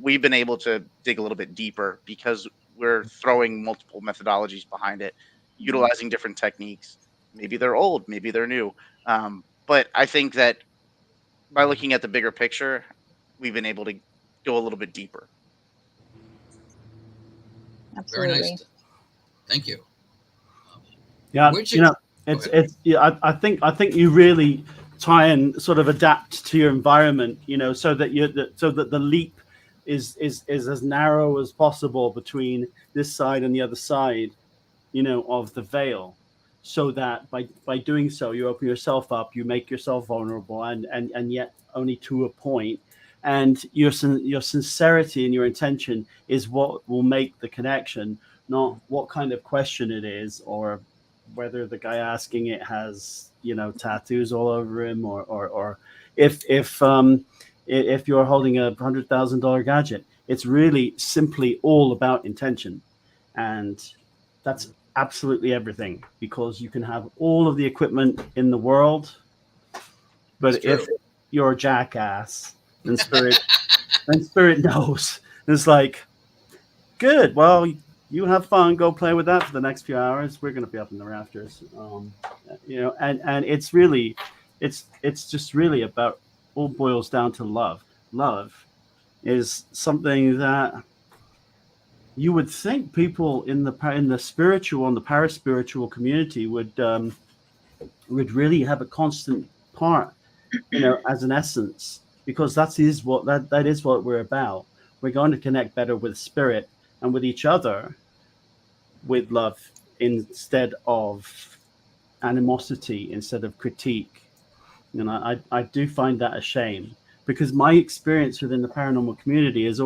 We've been able to dig a little bit deeper because we're throwing multiple methodologies behind it, utilizing different techniques. Maybe they're old, maybe they're new. But I think that by looking at the bigger picture, we've been able to go a little bit deeper. Absolutely. Very nice. Thank you. Yeah, Where'd you- I think you really try and sort of adapt to your environment, so that the leap is as narrow as possible between this side and the other side, of the veil, so that by doing so, you open yourself up, you make yourself vulnerable, and yet only to a point. And your sincerity and your intention is what will make the connection, not what kind of question it is, or whether the guy asking it has, tattoos all over him, or if you're holding a $100,000 gadget. It's really simply all about intention, and that's absolutely everything, because you can have all of the equipment in the world, but if you're a jackass, then spirit knows. It's like, good, well, you have fun, go play with that for the next few hours. We're going to be up in the rafters, and it's really, it's just really about, all boils down to love. Love is something that you would think people in the spiritual and the paraspiritual community would really have a constant part, as an essence, because that is what we're about. We're going to connect better with spirit and with each other with love, instead of animosity, instead of critique. I do find that a shame, because my experience within the paranormal community has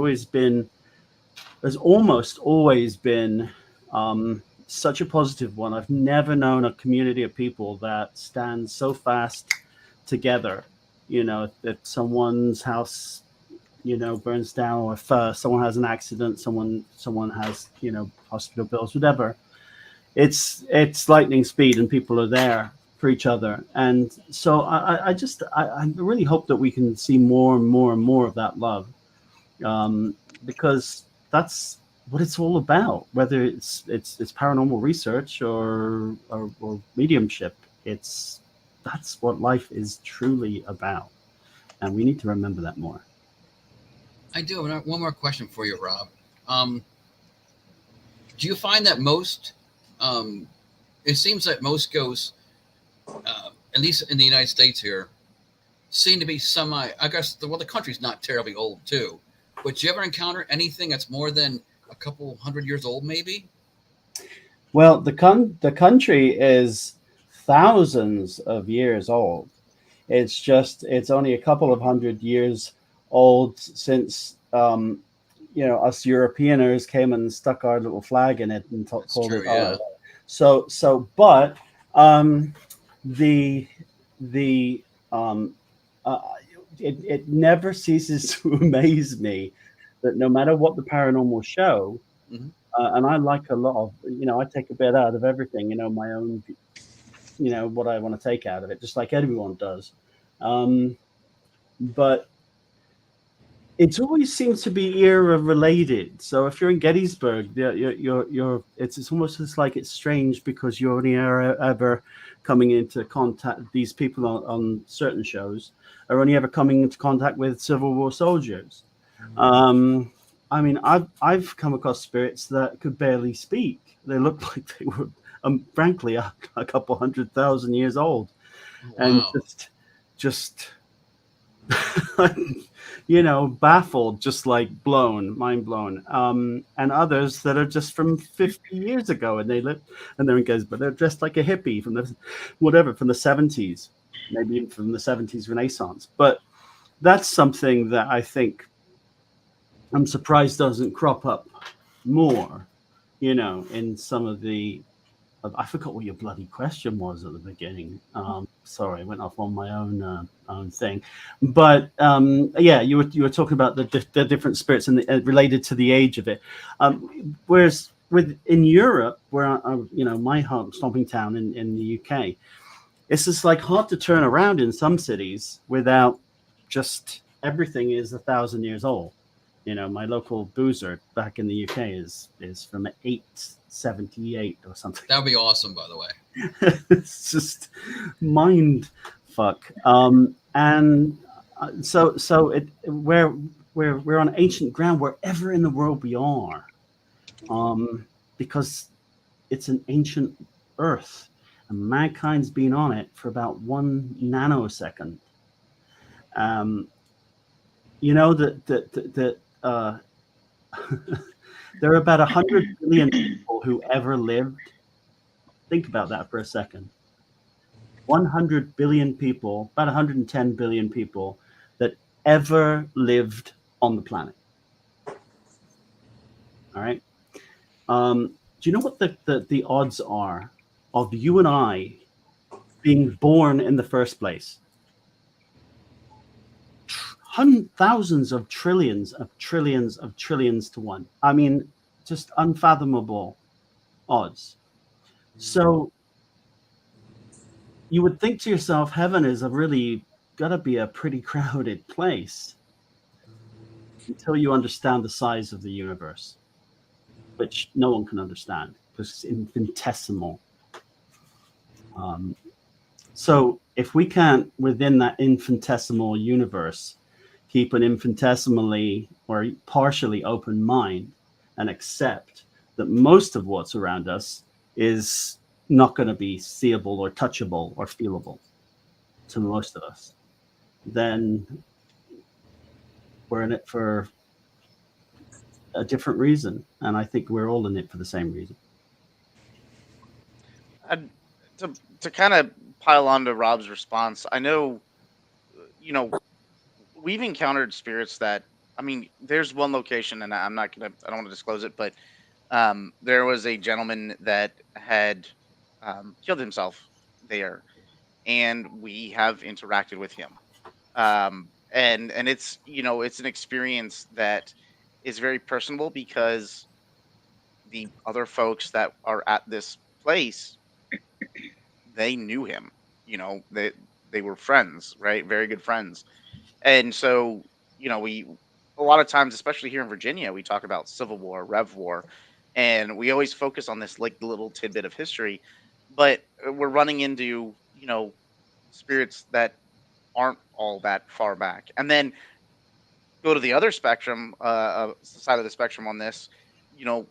almost always been such a positive one. I've never known a community of people that stand so fast together. If someone's house, burns down, or if someone has an accident, someone has, hospital bills, whatever, it's lightning speed, and people are there for each other. And so I really hope that we can see more and more and more of that love, because that's what it's all about. Whether it's paranormal research or mediumship, that's what life is truly about, and we need to remember that more. I do have one more question for you, Rob. Do you find that most, it seems that most ghosts, at least in the United States here, seem to be I guess the country's not terribly old too, but do you ever encounter anything that's more than a couple hundred years old, maybe? Well, the country is thousands of years old. It's only a couple of hundred years old since us Europeaners came and stuck our little flag in it and called it ours. But it never ceases to amaze me that no matter what the paranormal show, Mhm. and I like a lot of, I take a bit out of everything, my own, what I want to take out of it, just like everyone does. But it always seems to be era related. So if you're in Gettysburg, it's almost just like it's strange because you're only ever coming into contact. These people on certain shows are only ever coming into contact with Civil War soldiers. I mean, I've come across spirits that could barely speak. They looked like they were, frankly, a couple 100,000 years old, and Wow. just baffled, just like mind blown. And others that are just from 50 years ago, and they live, and they're in Gaza, but they're dressed like a hippie from the 70s, maybe even from the 70s Renaissance. But that's something that I think I'm surprised doesn't crop up more, in some of the. I forgot what your bloody question was at the beginning. Sorry, I went off on my own thing. But yeah, you were talking about the different spirits and related to the age of it. Whereas in Europe, where my home stomping town in the UK, it's just like hard to turn around in some cities without just everything is 1,000 years old. My local boozer back in the UK is from 878 or something. That would be awesome, by the way. It's just mind fuck. And so we're on ancient ground wherever in the world we are, because it's an ancient Earth, and mankind's been on it for about 1 nanosecond. There are about 100 billion people who ever lived. Think about that for a second. 100 billion people, about 110 billion people that ever lived on the planet. All right. Do you know what the odds are of you and I being born in the first place? Thousands of trillions to one. I mean, just unfathomable odds. So you would think to yourself, heaven is gotta be a pretty crowded place until you understand the size of the universe, which no one can understand because it's infinitesimal. So if we can't, within that infinitesimal universe, keep an infinitesimally or partially open mind and accept that most of what's around us is not going to be seeable or touchable or feelable to most of us, then we're in it for a different reason. And I think we're all in it for the same reason. To kind of pile on to Rob's response, I know, we've encountered spirits that, I mean, there's one location, and I don't want to disclose it, but there was a gentleman that had killed himself there, and we have interacted with him. And it's, it's an experience that is very personable because the other folks that are at this place, they knew him, they were friends, right? Very good friends. And so, we, a lot of times, especially here in Virginia, we talk about Civil War, Rev War, and we always focus on this like little tidbit of history, but we're running into, spirits that aren't all that far back. And then go to the other spectrum, side of the spectrum on this,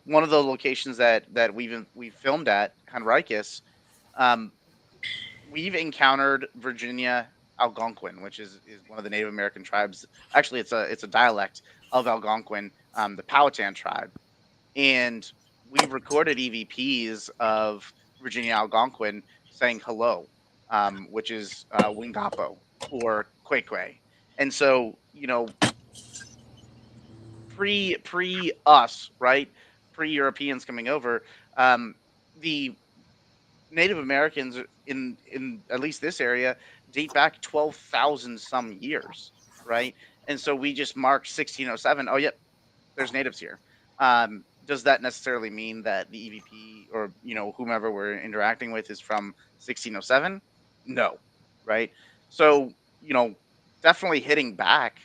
one of the locations that we've filmed at Henricus, we've encountered Virginia Algonquin, which is one of the Native American tribes. Actually, it's a dialect of Algonquin, the Powhatan tribe, and we've recorded EVPs of Virginia Algonquin saying hello, which is Wingapo or Queque. And so, pre us, right? Pre Europeans coming over, the Native Americans in at least this area date back 12,000 some years, right? And so we just marked 1607. Oh, yep, there's natives here. Does that necessarily mean that the EVP or whomever we're interacting with is from 1607? No, right? So definitely hitting back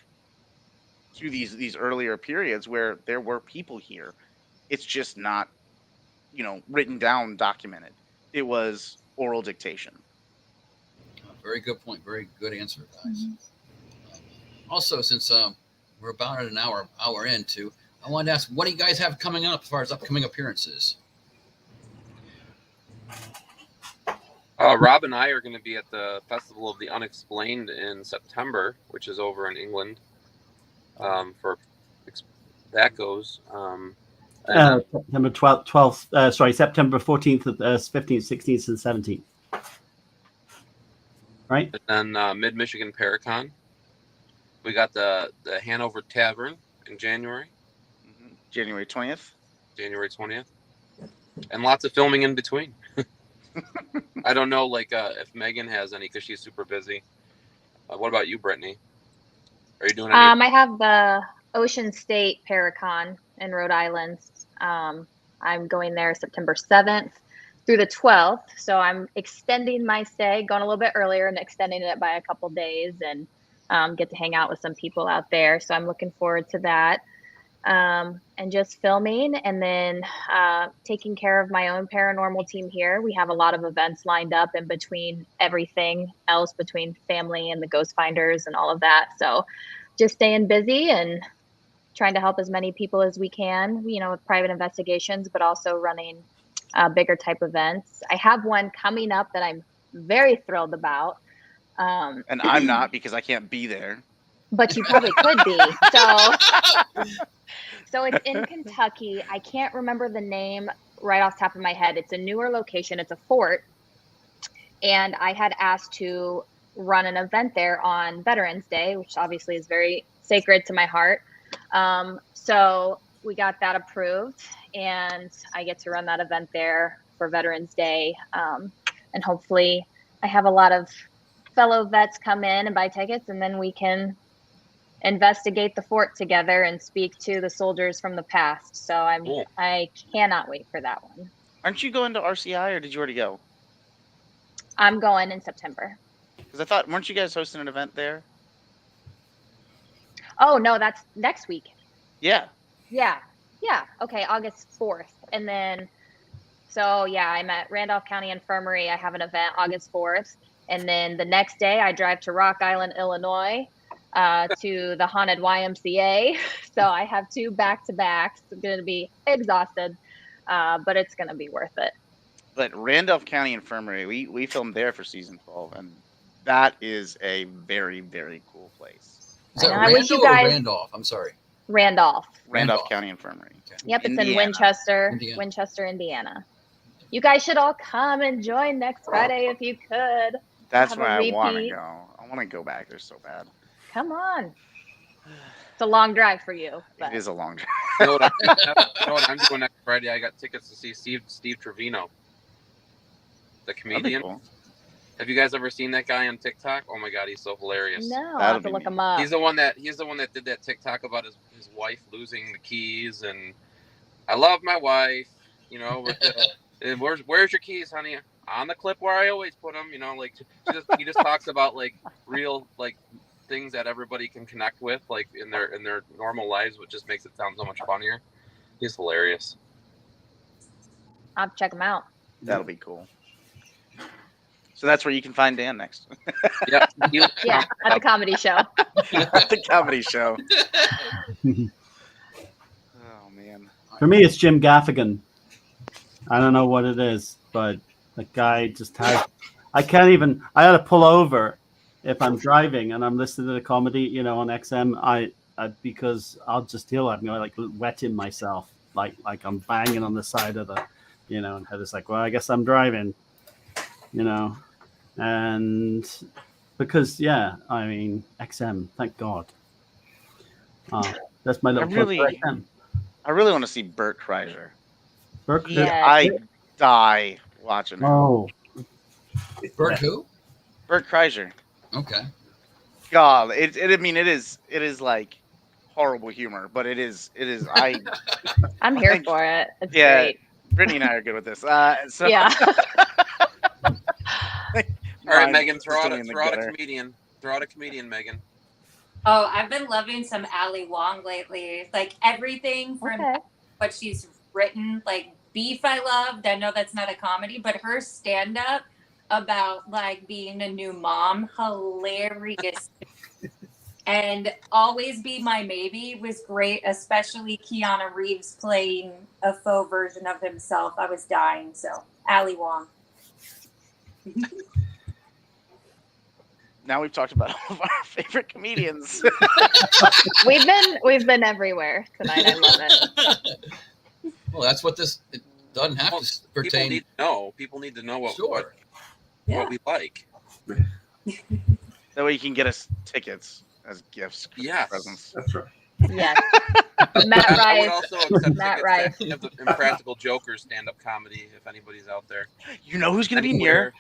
to these earlier periods where there were people here. It's just not written down, documented. It was oral dictation. Very good point. Very good answer, guys. Also, since we're about an hour into, I wanted to ask, what do you guys have coming up as far as upcoming appearances? Rob and I are going to be at the Festival of the Unexplained in September, which is over in England. For that goes. September 12th, September 14th, 15th, 16th, and 17th. Right? And then Mid-Michigan Paracon. We got the Hanover Tavern in January. January 20th. January 20th. And lots of filming in between. I don't know, if Megan has any, because she's super busy. What about you, Brittany? Are you doing any? I have the Ocean State Paracon in Rhode Island. I'm going there September 7th through the 12th. So I'm extending my stay, going a little bit earlier and extending it by a couple days, and get to hang out with some people out there. So I'm looking forward to that. And just filming, and then taking care of my own paranormal team here. We have a lot of events lined up in between everything else, between family and the GhostFinders and all of that. So just staying busy and trying to help as many people as we can, with private investigations, but also running bigger type events. I have one coming up that I'm very thrilled about. And I'm not, because I can't be there. But you probably could be. So it's in Kentucky. I can't remember the name right off the top of my head. It's a newer location. It's a fort. And I had asked to run an event there on Veterans Day, which obviously is very sacred to my heart. So we got that approved, and I get to run that event there for Veterans Day. And hopefully I have a lot of fellow vets come in and buy tickets, and then we can investigate the fort together and speak to the soldiers from the past. So I cannot wait for that one. Aren't you going to RCI, or did you already go? I'm going in September. Because I thought, weren't you guys hosting an event there? Oh no, that's next week. Yeah. Okay, August 4th. And then I'm at Randolph County Infirmary. I have an event August 4th, and then the next day I drive to Rock Island, Illinois, to the haunted YMCA. So I have 2 back-to-backs. I'm going to be exhausted, but it's going to be worth it. But Randolph County Infirmary, we filmed there for season 12, and that is a very, very cool place. Is that Randall or Randolph? I'm sorry. Randolph County Infirmary. Okay. Yep, it's in Winchester, Indiana. You guys should all come and join next Friday if you could. That's where I want to go. I want to go back there so bad. Come on. It's a long drive for you. But. It is a long drive. You know what I'm doing next Friday? I got tickets to see Steve Trevino, the comedian. Cool. Have you guys ever seen that guy on TikTok? Oh my God, he's so hilarious. No, I'll have to look him up. He's the one that did that TikTok about his wife losing the keys, and I love my wife. Where's your keys, honey? On the clip where I always put them. He just talks about real things that everybody can connect with, in their normal lives, which just makes it sound so much funnier. He's hilarious. I'll have to check him out. That'll be cool. So that's where you can find Dan next. Yeah, at the comedy show. At the comedy show. Oh man. For me, it's Jim Gaffigan. I don't know what it is, but the guy just has. I had to pull over if I'm driving and I'm listening to the comedy, on XM. Because I'll just feel like wetting myself, like I'm banging on the side of the, and it's like, well, I guess I'm driving, and because XM, thank God. That's my little. I really want to see Bert Kreischer. Yeah. I die watching him. Oh, Bert who? Bert Kreischer. Okay. God, it is like horrible humor, but it is. I'm here Thank- for it. It's yeah, great. Brittany and I are good with this. So Yeah. All right, mine Megan, throw out consistently in the a gutter. comedian. Throw out a comedian, Megan. Oh, I've been loving some Ali Wong lately. Like everything from Okay. what she's written, like Beef I loved. I know that's not a comedy, but her stand up about like being a new mom, hilarious. And Always Be My Maybe was great, especially Keanu Reeves playing a faux version of himself. I was dying. So Ali Wong. Now we've talked about all of our favorite comedians. We've been everywhere tonight. I love it. Well, that's what this. It doesn't have to pertain. People need to know. People need to know what Sure. what we like. That way you can get us tickets as gifts. Yes. Presents. That's right. Yes. Matt I would Rife. also accept Matt tickets Rife. to the Impractical Jokers stand-up comedy if anybody's out there. You know who's going to be Anywhere. near?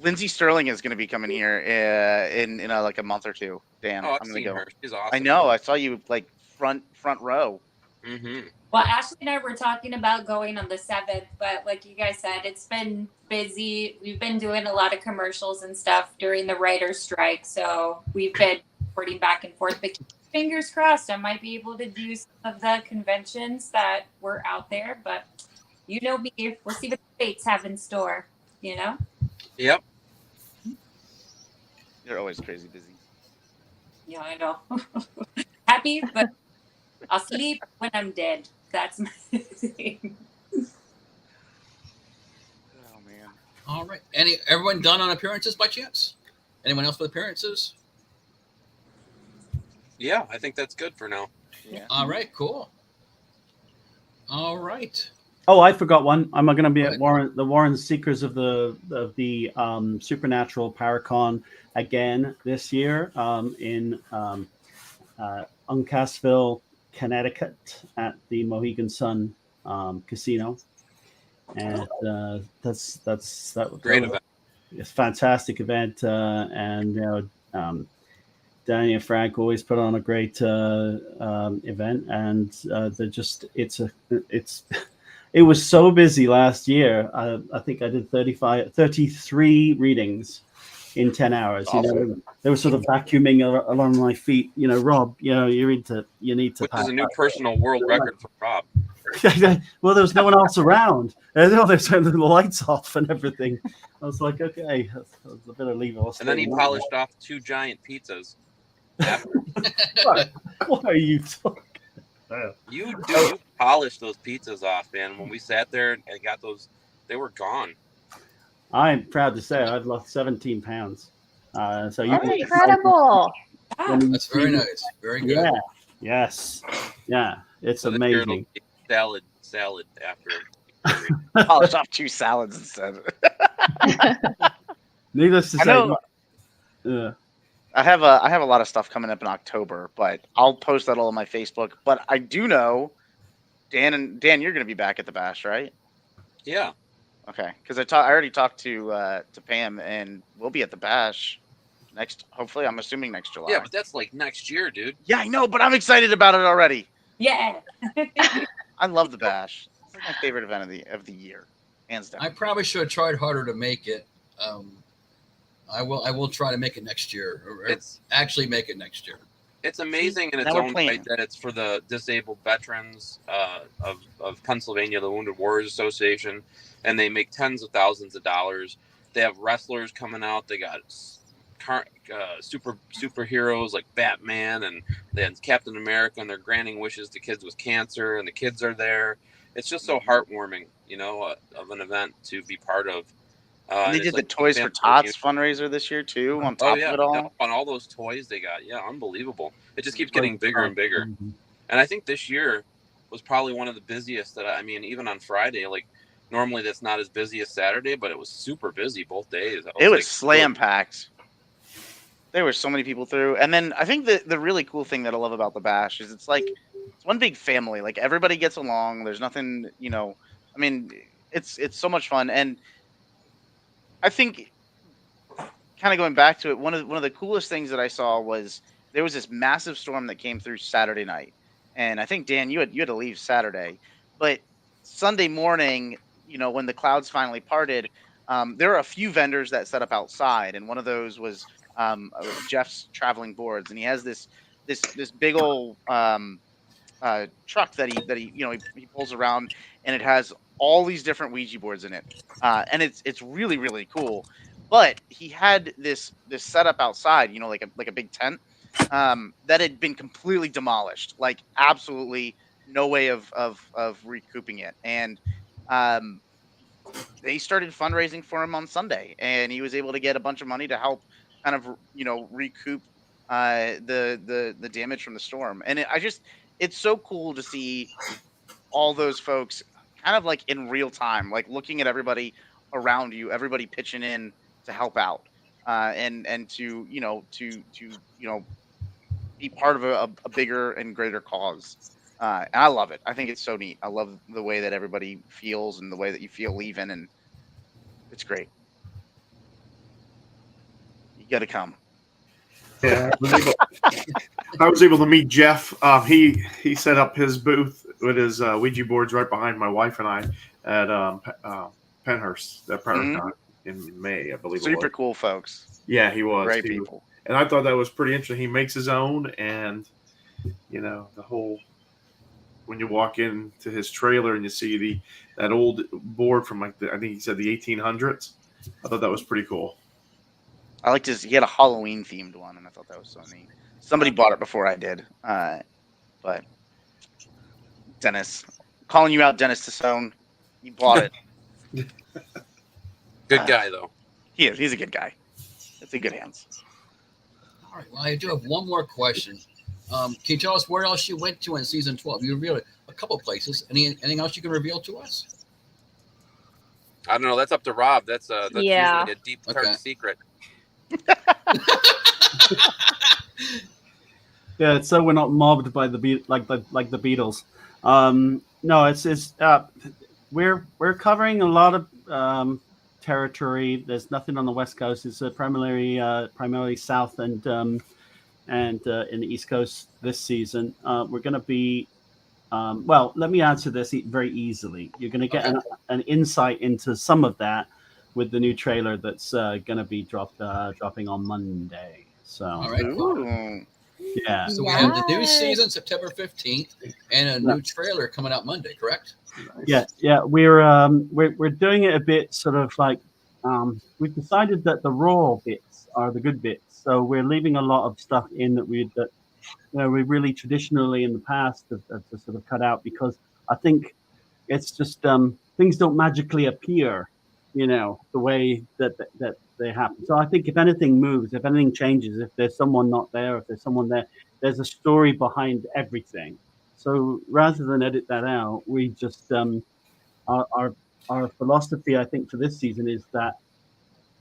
Lindsay Sterling is going to be coming here in like a month or two. Dan, Oh, I've I'm going seen to go. her. She's awesome. I know. I saw you like front row. Mm-hmm. Well, Ashley and I were talking about going on the 7th, but like you guys said, it's been busy. We've been doing a lot of commercials and stuff during the writer's strike, so we've been reporting back and forth. But fingers crossed, I might be able to do some of the conventions that were out there. But you know me, we'll see what the fates have in store. You know. Yep. You're always crazy busy. Yeah, I know. Happy, but I'll sleep when I'm dead. That's my thing. Oh man. All right. Everyone done on appearances by chance? Anyone else with appearances? Yeah, I think that's good for now. Yeah. All right. Cool. All right. Oh, I forgot one. I'm going to be Go at ahead. the Warren Seekers of the Supernatural Paracon again this year in Uncasville, Connecticut, at the Mohegan Sun Casino, and that Great event. It's a fantastic event, and Danny and Frank always put on a great event, and it was so busy last year. I think I did 33 readings in 10 hours. Awesome. They were sort of vacuuming along my feet. Rob, you need to Which pack is a new up. personal world record for Rob. Well, there was no one else around. They turned the lights off and everything. I was like, okay, that's a bit of leave. And then he polished off 2 giant pizzas. After. What are you talking about? You polished those pizzas off, man. When we sat there and got those, they were gone. I'm proud to say I've lost 17 pounds. So you That's incredible. That's very nice. Very good. Yeah. Yes. Yeah. It's So this year amazing. it'll be salad after. Polished off 2 salads instead. Needless to I say, know. I have a lot of stuff coming up in October, but I'll post that all on my Facebook. But I do know, Dan, you're going to be back at the Bash, right? Yeah. Okay, because I already talked to Pam, and we'll be at the Bash next. Hopefully, I'm assuming next July. Yeah, but that's like next year, dude. Yeah, I know, but I'm excited about it already. Yeah. I love the Bash. It's like my favorite event of the year, hands down. I probably should have tried harder to make it. I will try to make it next year. Or actually make it next year. It's amazing in its Now we're own playing. right that it's for the disabled veterans of Pennsylvania, the Wounded Warriors Association, and they make tens of thousands of dollars. They have wrestlers coming out. They got superheroes like Batman, and then Captain America, and they're granting wishes to kids with cancer, and the kids are there. It's just so heartwarming, of an event to be part of. And they did the Toys for Tots fundraiser this year too. On top of it all, on all those toys they got, unbelievable. It just keeps getting bigger and bigger. And I think this year was probably one of the busiest even on Friday, like normally that's not as busy as Saturday, but it was super busy both days. It was slam packed. There were so many people through, and then I think the really cool thing that I love about the Bash is it's one big family. Like everybody gets along. There's nothing, it's so much fun. And I think, kind of going back to it, one of the coolest things that I saw was there was this massive storm that came through Saturday night, and I think Dan, you had to leave Saturday, but Sunday morning, when the clouds finally parted, there were a few vendors that set up outside, and one of those was Jeff's traveling boards, and he has this big old truck that he pulls around, and it has all these different Ouija boards in it, and it's really really cool. But he had this setup outside, like a big tent, that had been completely demolished, like absolutely no way of recouping it, and um, they started fundraising for him on Sunday, and he was able to get a bunch of money to help kind of recoup the damage from the storm. And it's so cool to see all those folks kind of like in real time, like looking at everybody around you, everybody pitching in to help out, and to be part of a bigger and greater cause. And I love it. I think it's so neat. I love the way that everybody feels and the way that you feel leaving, and it's great. You got to come. Yeah, I was able to meet Jeff. He set up his booth with his Ouija boards right behind my wife and I at Penhurst, that ParaCon in May, I believe. Super cool folks. Yeah, he was. Great people. And I thought that was pretty interesting. He makes his own, and the whole, when you walk into his trailer and you see that old board from I think he said the 1800s. I thought that was pretty cool. I liked he had a Halloween themed one, and I thought that was so neat. Somebody bought it before I did, but Dennis, calling you out, Dennis Tassone, you bought it. Good guy though. He is. He's a good guy. It's in good hands. All right. Well, I do have one more question. Can you tell us where else you went to in season 12? You revealed a couple of places. Anything else you can reveal to us? I don't know. That's up to Rob. That's usually a deep dark secret. Yeah, it's so we're not mobbed by the Beatles. No, it's we're covering a lot of territory. There's nothing on the West Coast. It's primarily South and in the East Coast this season. We're going to be well. Let me answer this very easily. You're going to get an insight into some of that with the new trailer that's going to be dropping on Monday. So, all right. Ooh. Yeah. So we have the new season September 15th and a new trailer coming out Monday, correct? Yeah. We're doing it a bit sort of like we've decided that the raw bits are the good bits. So we're leaving a lot of stuff in that we really traditionally in the past have sort of cut out, because I think it's just things don't magically appear, the way that they happen. So I think if anything moves, if anything changes, if there's someone not there, if there's someone there, there's a story behind everything. So rather than edit that out, we just our philosophy, I think, for this season is that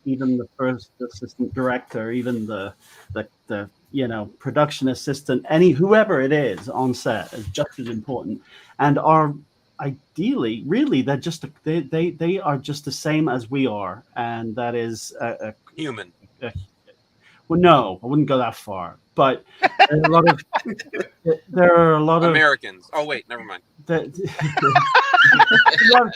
even the first assistant director, even the production assistant, whoever it is on set is just as important. And ideally, really, they're just they are just the same as we are, and that is a human. Well, no, I wouldn't go that far, but there are a lot of Americans. Oh wait, never mind. Love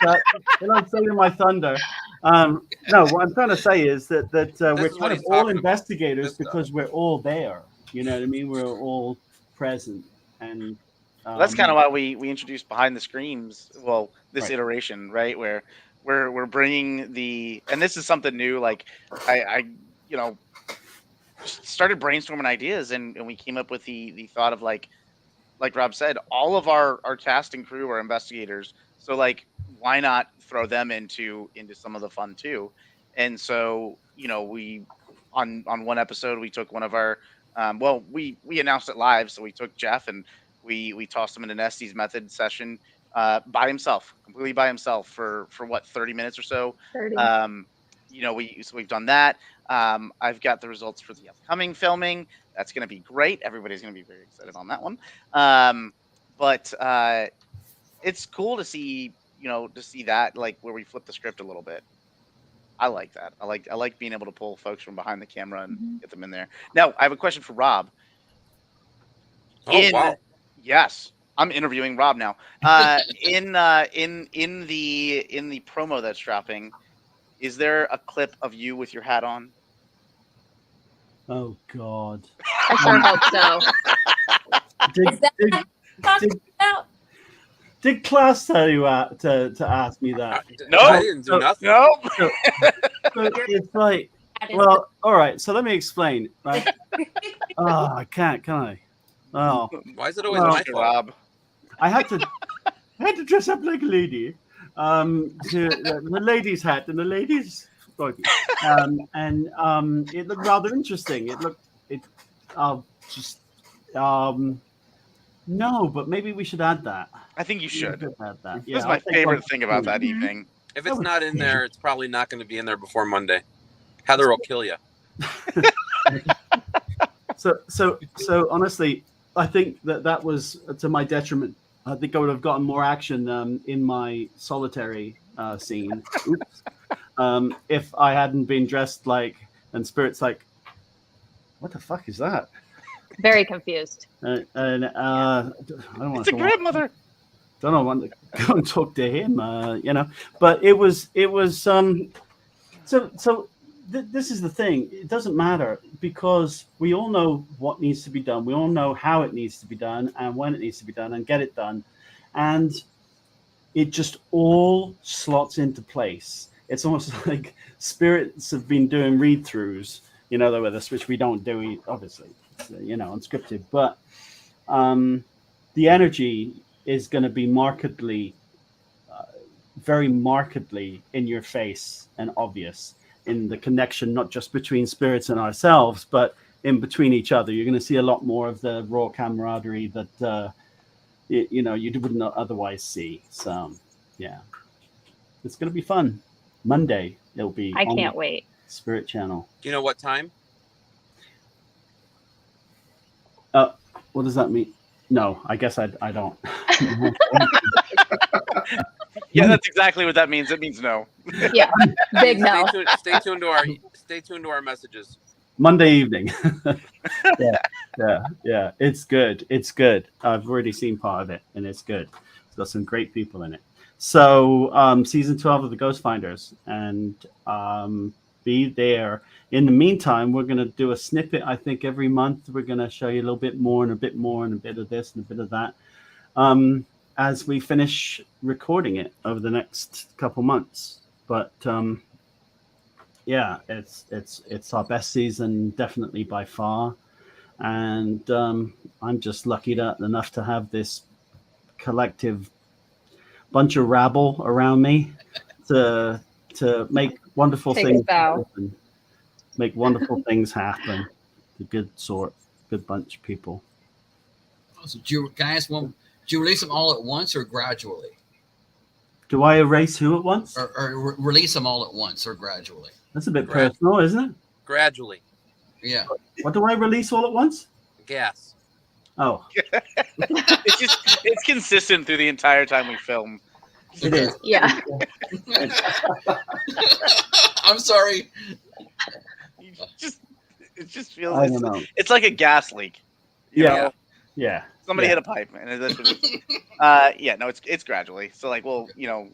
that. You're not stealing my thunder. No, what I'm trying to say is that we're kind of all investigators because we're all there. You know what I mean? We're all present, and that's kind of why we introduced behind the screens. Well, this iteration, right, where we're bringing and this is something new. Like I started brainstorming ideas, and we came up with the thought of like Rob said, all of our cast and crew are investigators. So like, why not throw them into some of the fun too? And so, we on one episode, we took one of our, we announced it live. So we took Jeff and we tossed him in an Estes method session by himself, completely by himself for what, 30 minutes or so. 30. We've done that. I've got the results for the upcoming filming. That's going to be great. Everybody's going to be very excited on that one. But it's cool to see, that, like, where we flip the script a little bit. I like that. I like being able to pull folks from behind the camera and get them in there. Now, I have a question for Rob. Oh, wow. Yes. I'm interviewing Rob now. In the promo that's dropping, is there a clip of you with your hat on? Oh God. I sure hope so. Is that what you're talking about? Did Klaus tell you to ask me that? No. I didn't do nothing. No. So it's like, well, all right. So let me explain. Right? Oh, I can't, can I? Oh, Why is it always Well, my fault? Rob. I had to dress up like a lady, to the lady's hat and the lady's body, and it looked rather interesting. No, but maybe we should add that. I think you should. Add that. That's my favorite thing about that evening. If it's not in there, it's probably not going to be in there before Monday. Heather will kill you. So honestly, I think that was to my detriment. I think I would have gotten more action in my solitary scene. Oops. If I hadn't been dressed like, and Spirit's like, what the fuck is that? Very confused. And I don't want It's a grandmother. Don't know, want to go and talk to him, But it was this is the thing. It doesn't matter because we all know what needs to be done. We all know how it needs to be done and when it needs to be done and get it done. And it just all slots into place. It's almost like spirits have been doing read-throughs, with us, which we don't do, obviously, it's, unscripted. But the energy is going to be very markedly in your face and obvious in the connection, not just between spirits and ourselves, but in between each other. You're going to see a lot more of the raw camaraderie that you wouldn't otherwise see. So yeah, it's going to be fun. Monday it'll be. I can't wait. Spirit Channel. Do you know what time? What does that mean? No, I guess I don't. Yeah, that's exactly what that means. It means no. Yeah, big no. Stay tuned to our messages. Monday evening. Yeah. It's good. I've already seen part of it, and it's good. It's got some great people in it. So, season 12 of the GhostFinders, and be there. In the meantime, we're going to do a snippet. I think every month we're going to show you a little bit more and a bit more and a bit of this and a bit of that. As we finish recording it over the next couple months. But yeah, it's our best season, definitely by far. And I'm just lucky enough to have this collective bunch of rabble around me to make wonderful things happen. Make wonderful things happen. A good bunch of people. So do you release them all at once or gradually? Do I erase who at once? Or release them all at once or gradually? That's a bit personal, isn't it? Gradually. Yeah. What do I release all at once? Gas. Oh. it's consistent through the entire time we film. It is. Yeah. I'm sorry. It just feels. I don't know. It's like a gas leak. You know? Yeah. Somebody hit a pipe, and that's what it is. Yeah, no, it's gradually. So like, we'll a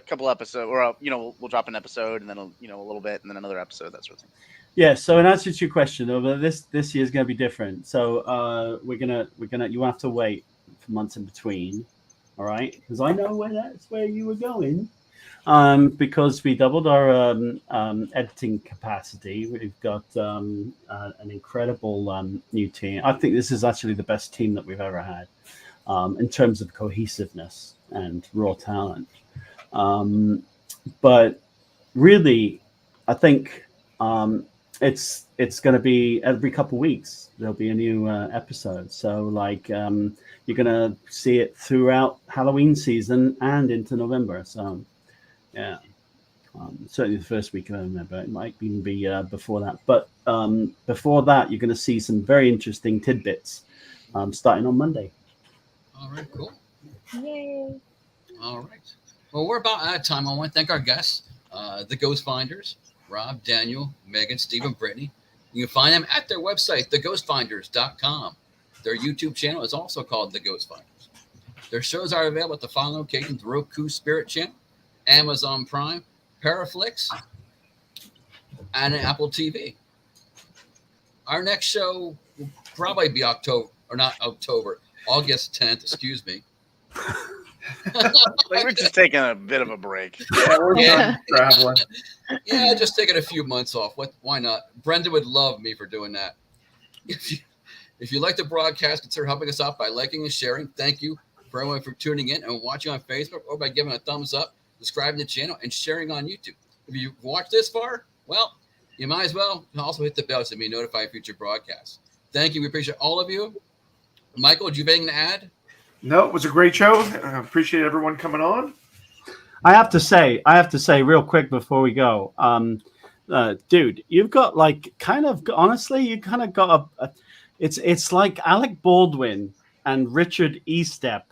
couple episodes, or we'll drop an episode, and then a little bit, and then another episode, that sort of thing. Yeah. So in answer to your question, this year is going to be different. So we're gonna you have to wait for months in between, all right? Because I know that's where you were going. Because we doubled our editing capacity. We've got an incredible new team. I think this is actually the best team that we've ever had in terms of cohesiveness and raw talent. But really, I think it's going to be every couple of weeks. There'll be a new episode. So like you're going to see it throughout Halloween season and into November. So. Yeah, certainly the first week of November. It might even be before that. But before that, you're going to see some very interesting tidbits starting on Monday. All right, cool. Yay. All right. Well, we're about out of time. I want to thank our guests, the GhostFinders, Rob, Daniel, Megan, Steve, and Brittany. You can find them at their website, theghostfinders.com. Their YouTube channel is also called The GhostFinders. Their shows are available at the following locations: Roku Spirit Channel, Amazon Prime, Paraflix, and Apple TV. Our next show will probably be August 10th, excuse me. We're just taking a bit of a break. Yeah, we're done traveling. Yeah, just taking a few months off. Why not? Brenda would love me for doing that. If you like the broadcast, consider helping us out by liking and sharing. Thank you for everyone for tuning in and watching on Facebook, or by giving a thumbs up, subscribing to the channel, and sharing on YouTube. If you've watched this far, well, you might as well also hit the bell to be notified of future broadcasts. Thank you. We appreciate all of you. Michael, do you have anything to add? No, it was a great show. I appreciate everyone coming on. I have to say real quick before we go, dude, you've got like honestly, you kind of got it's like Alec Baldwin and Richard Estep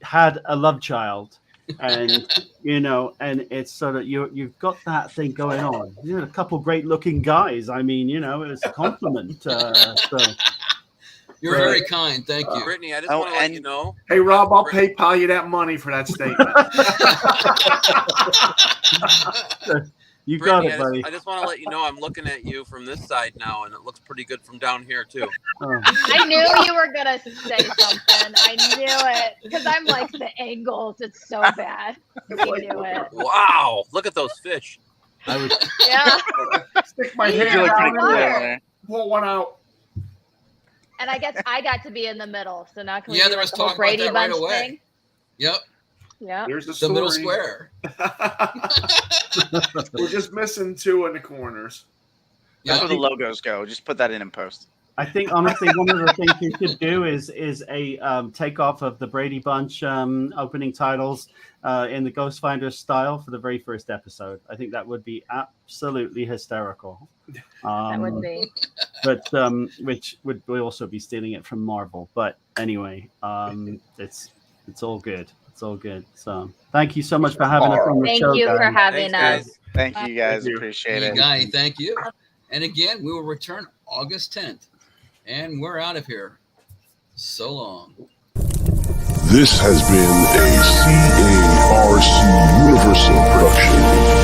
had a love child, and and it's sort of you've got that thing going on. You're a couple great looking guys. I mean, it was a compliment. You're very kind. Thank you. Brittany, I just want to let you know. Hey, Rob, I'll PayPal you that money for that statement. You Brittany, got it, buddy. I just want to let you know I'm looking at you from this side now, and it looks pretty good from down here, too. I knew you were going to say something. I knew it. Because I'm like, the angles, it's so bad. I knew it. Wow. Look at those fish. Yeah. Stick my You're hand really down pretty cool there. down there. Pull one out. And I guess I got to be in the middle. So now can we Yeah, do there like was the whole talk about Brady that right Bunch away. thing? Yep. Yeah. There's the The story. middle square. We're just missing two in the corners. That's Yeah. where the logos go. Just put that in post. I think honestly, one of the things you should do is a takeoff of the Brady Bunch opening titles in the GhostFinders style for the very first episode. I think that would be absolutely hysterical. That would be. But which would also be stealing it from Marvel. But anyway, it's all good. It's all good. So thank you so much for having us on the Thank show. you for guys. having Thanks, us. Thank you guys. Thank you. Appreciate it. Guy, thank you. And again, we will return August 10th. And we're out of here. So long. This has been a CARC Universal production.